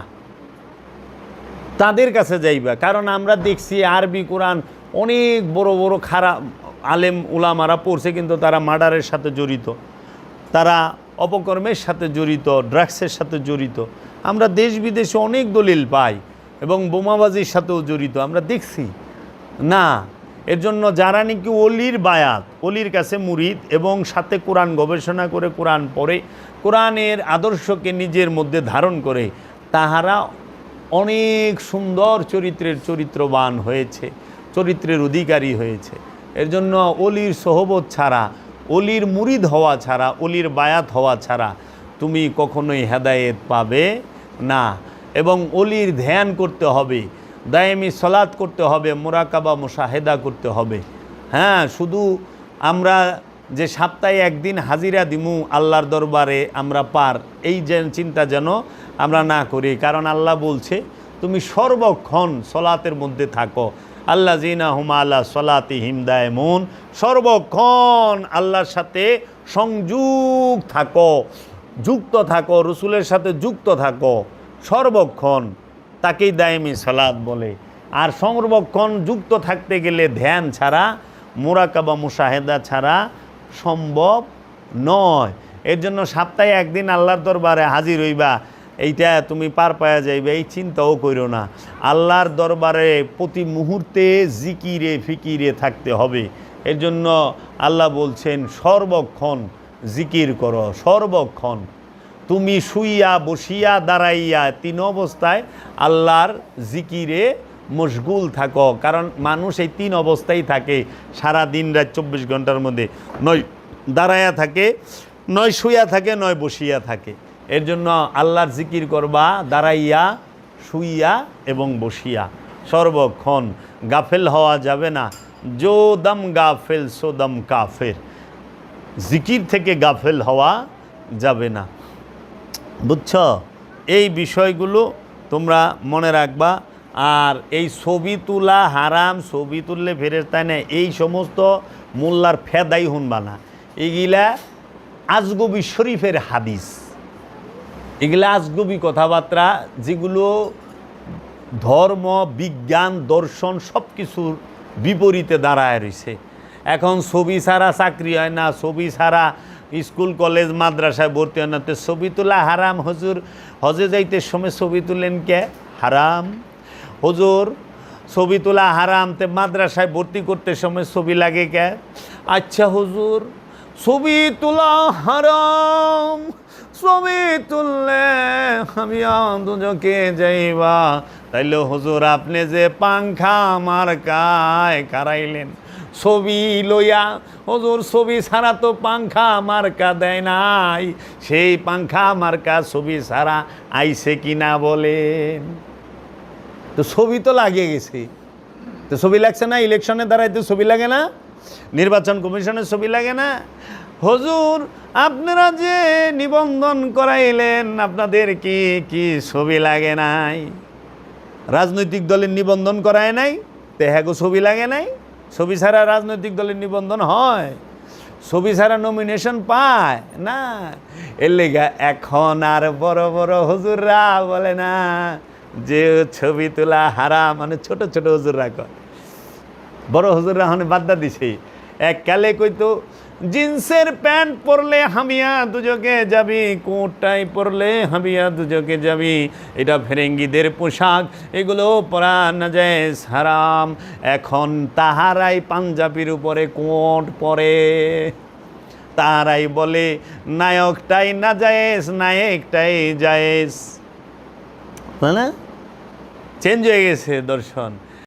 তাদের কাছে যাইবা। কারণ আমরা দেখছি আরবি কোরআন অনেক বড় বড় খারাপ আলেম উলামারা পড়ছে, কিন্তু তারা মার্ডারের সাথে জড়িত, তারা অপকর্মের সাথে জড়িত, ড্রাগসের সাথে জড়িত। আমরা দেশ বিদেশে অনেক দলিল পাই, এবং বোমাবাজির সাথেও জড়িত আমরা দেখছি না। এর জন্য যারা নাকি অলির বায়াত, অলির কাছে মুরিদ, এবং সাথে কোরআন গবেষণা করে কোরআন পড়ে, কোরআনের আদর্শকে নিজের মধ্যে ধারণ করে, তাহারা অনেক সুন্দর চরিত্রের চরিত্রবান হয়েছে, চরিত্রের অধিকারী হয়েছে। এর জন্য অলির সোহবত ছাড়া, অলির মুরিদ হওয়া ছাড়া, অলির বায়াত হওয়া ছাড়া তুমি কখনোই হেদায়েত পাবে না। এবং অলির ধ্যান করতে হবে, দায়েমি সলাত করতে হবে, মুরাকাবা মুশাহেদা করতে হবে। হ্যাঁ, শুধু আমরা যে সপ্তাহে একদিন হাজিরা দিমু আল্লাহর দরবারে আমরা পার, এই যে চিন্তা যেন আমরা না করি। কারণ আল্লাহ বলছে তুমি সর্বক্ষণ সলাতের মধ্যে থাকো, আল্লাহ জিনা হুমা আল্লাহ সলাতিহিম দায়মুন, সর্বক্ষণ আল্লাহর সাথে সংযুক্ত থাকো, যুক্ত থাকো, রসুলের সাথে যুক্ত থাকো সর্বক্ষণ, তাকেই দায়েমি সালাত বলে। আর সর্বক্ষণ যুক্ত থাকতে গেলে ধ্যান ছাড়া, মুরাকাবা মুশাহেদা ছাড়া সম্ভব নয়। এর জন্য সপ্তাহে একদিন আল্লাহর দরবারে হাজির হইবা, এইটা তুমি পার পাওয়া যাইবে এই চিন্তাও করো না। আল্লাহর দরবারে প্রতি মুহূর্তে জিকিরে ফিকিরে থাকতে হবে। এর জন্য আল্লাহ বলছেন সর্বক্ষণ জিকির করো, সর্বক্ষণ তুমি শুইয়া বসিয়া দাঁড়াইয়া তিন অবস্থায় আল্লাহর জিকিরে মশগুল থাকো। কারণ মানুষ এই তিন অবস্থায় থাকে সারা দিন রাত 24 ঘন্টার মধ্যে, নয় দাঁড়াইয়া থাকে, নয় শুইয়া থাকে, নয় বসিয়া থাকে। এর জন্য আল্লাহর জিকির করবা দাঁড়াইয়া, শুইয়া এবং বসিয়া, সর্বক্ষণ। গাফেল হওয়া যাবে না। জো দম গাফেল সো দম কাফের, জিকির থেকে গাফেল হওয়া যাবে না। বুঝছ? এই বিষয়গুলো তোমরা মনে রাখবা। আর এই ছবি তোলা হারাম, ছবি তুললে ফেরেশতা নেয়, এই সমস্ত মোল্লার ফেদাই শুনবা না। এগুলা আজগবি শরীফের হাদিস, এগুলা আজগবি কথাবার্তা, যেগুলো ধর্ম বিজ্ঞান দর্শন সব কিছুর বিপরীতে দাঁড়ায় রয়েছে। এখন ছবি ছাড়া চাকরি হয় না, ছবি ছাড়া স্কুল কলেজ মাদ্রাসায় ভর্তি হয় না, তো ছবি তোলা হারাম। হুজুর হজে যাইতে সময় ছবি তুলেন কে? হারাম। হুজুর ছবি তোলা হারাম, তে মাদ্রাসায় ভর্তি করতে সময় ছবি লাগে কে? আচ্ছা হুজুর ছবি তোলা হারাম, ছবি তুললে আমি দুজকে যাইবা, তাইলে হুজুর আপনি যে পাংখা মার্কায় কারাইলেন ছবি লইয়া, হুজুর ছবি ছাড়া তো পাংখা মার্কা দেয় নাই, সেই পাংখা মার্কা ছবি ছাড়া আইছে কিনা বলেন? তো ছবি তো লাগিয়ে গেছে, তো ছবি লাগছে না, ইলেকশনে দাঁড়াইতে ছবি লাগে না, নির্বাচন কমিশনের ছবি লাগে না। হুজুর আপনারা যে নিবন্ধন করাইলেন আপনাদের কি কি ছবি লাগে নাই? রাজনৈতিক দলের নিবন্ধন করায় নাই, তেহাগো ছবি লাগে নাই? ছবি ছাড়া রাজনৈতিক দলের নিবন্ধন হয়? ছবি ছাড়া নমিনেশন পায় না? এর লেগা এখন আর বড় বড় হুজুররা বলে না যে ছবি তোলা হারাম, মানে ছোট ছোট হুজুররা কয়, বড় হুজুররা এখন বাদ্দা দিছে। এক কালে কইতো জিন্সের প্যান্ট পরলে হামিয়া দুজকে যাবি, কোটটাই পরলে হামিয়া দুজকে যাবি, এটা ফেরেঙ্গিদের পোশাক, এগুলো পরা নাজায়েজ হারাম। এখন তাহারাই পাঞ্জাবির উপরে কোট পরে, তাহারাই বলে নায়কটাই নাজায়েজ, নায়কটাই জায়েজ। না, চেঞ্জ হয়ে গেছে দর্শন।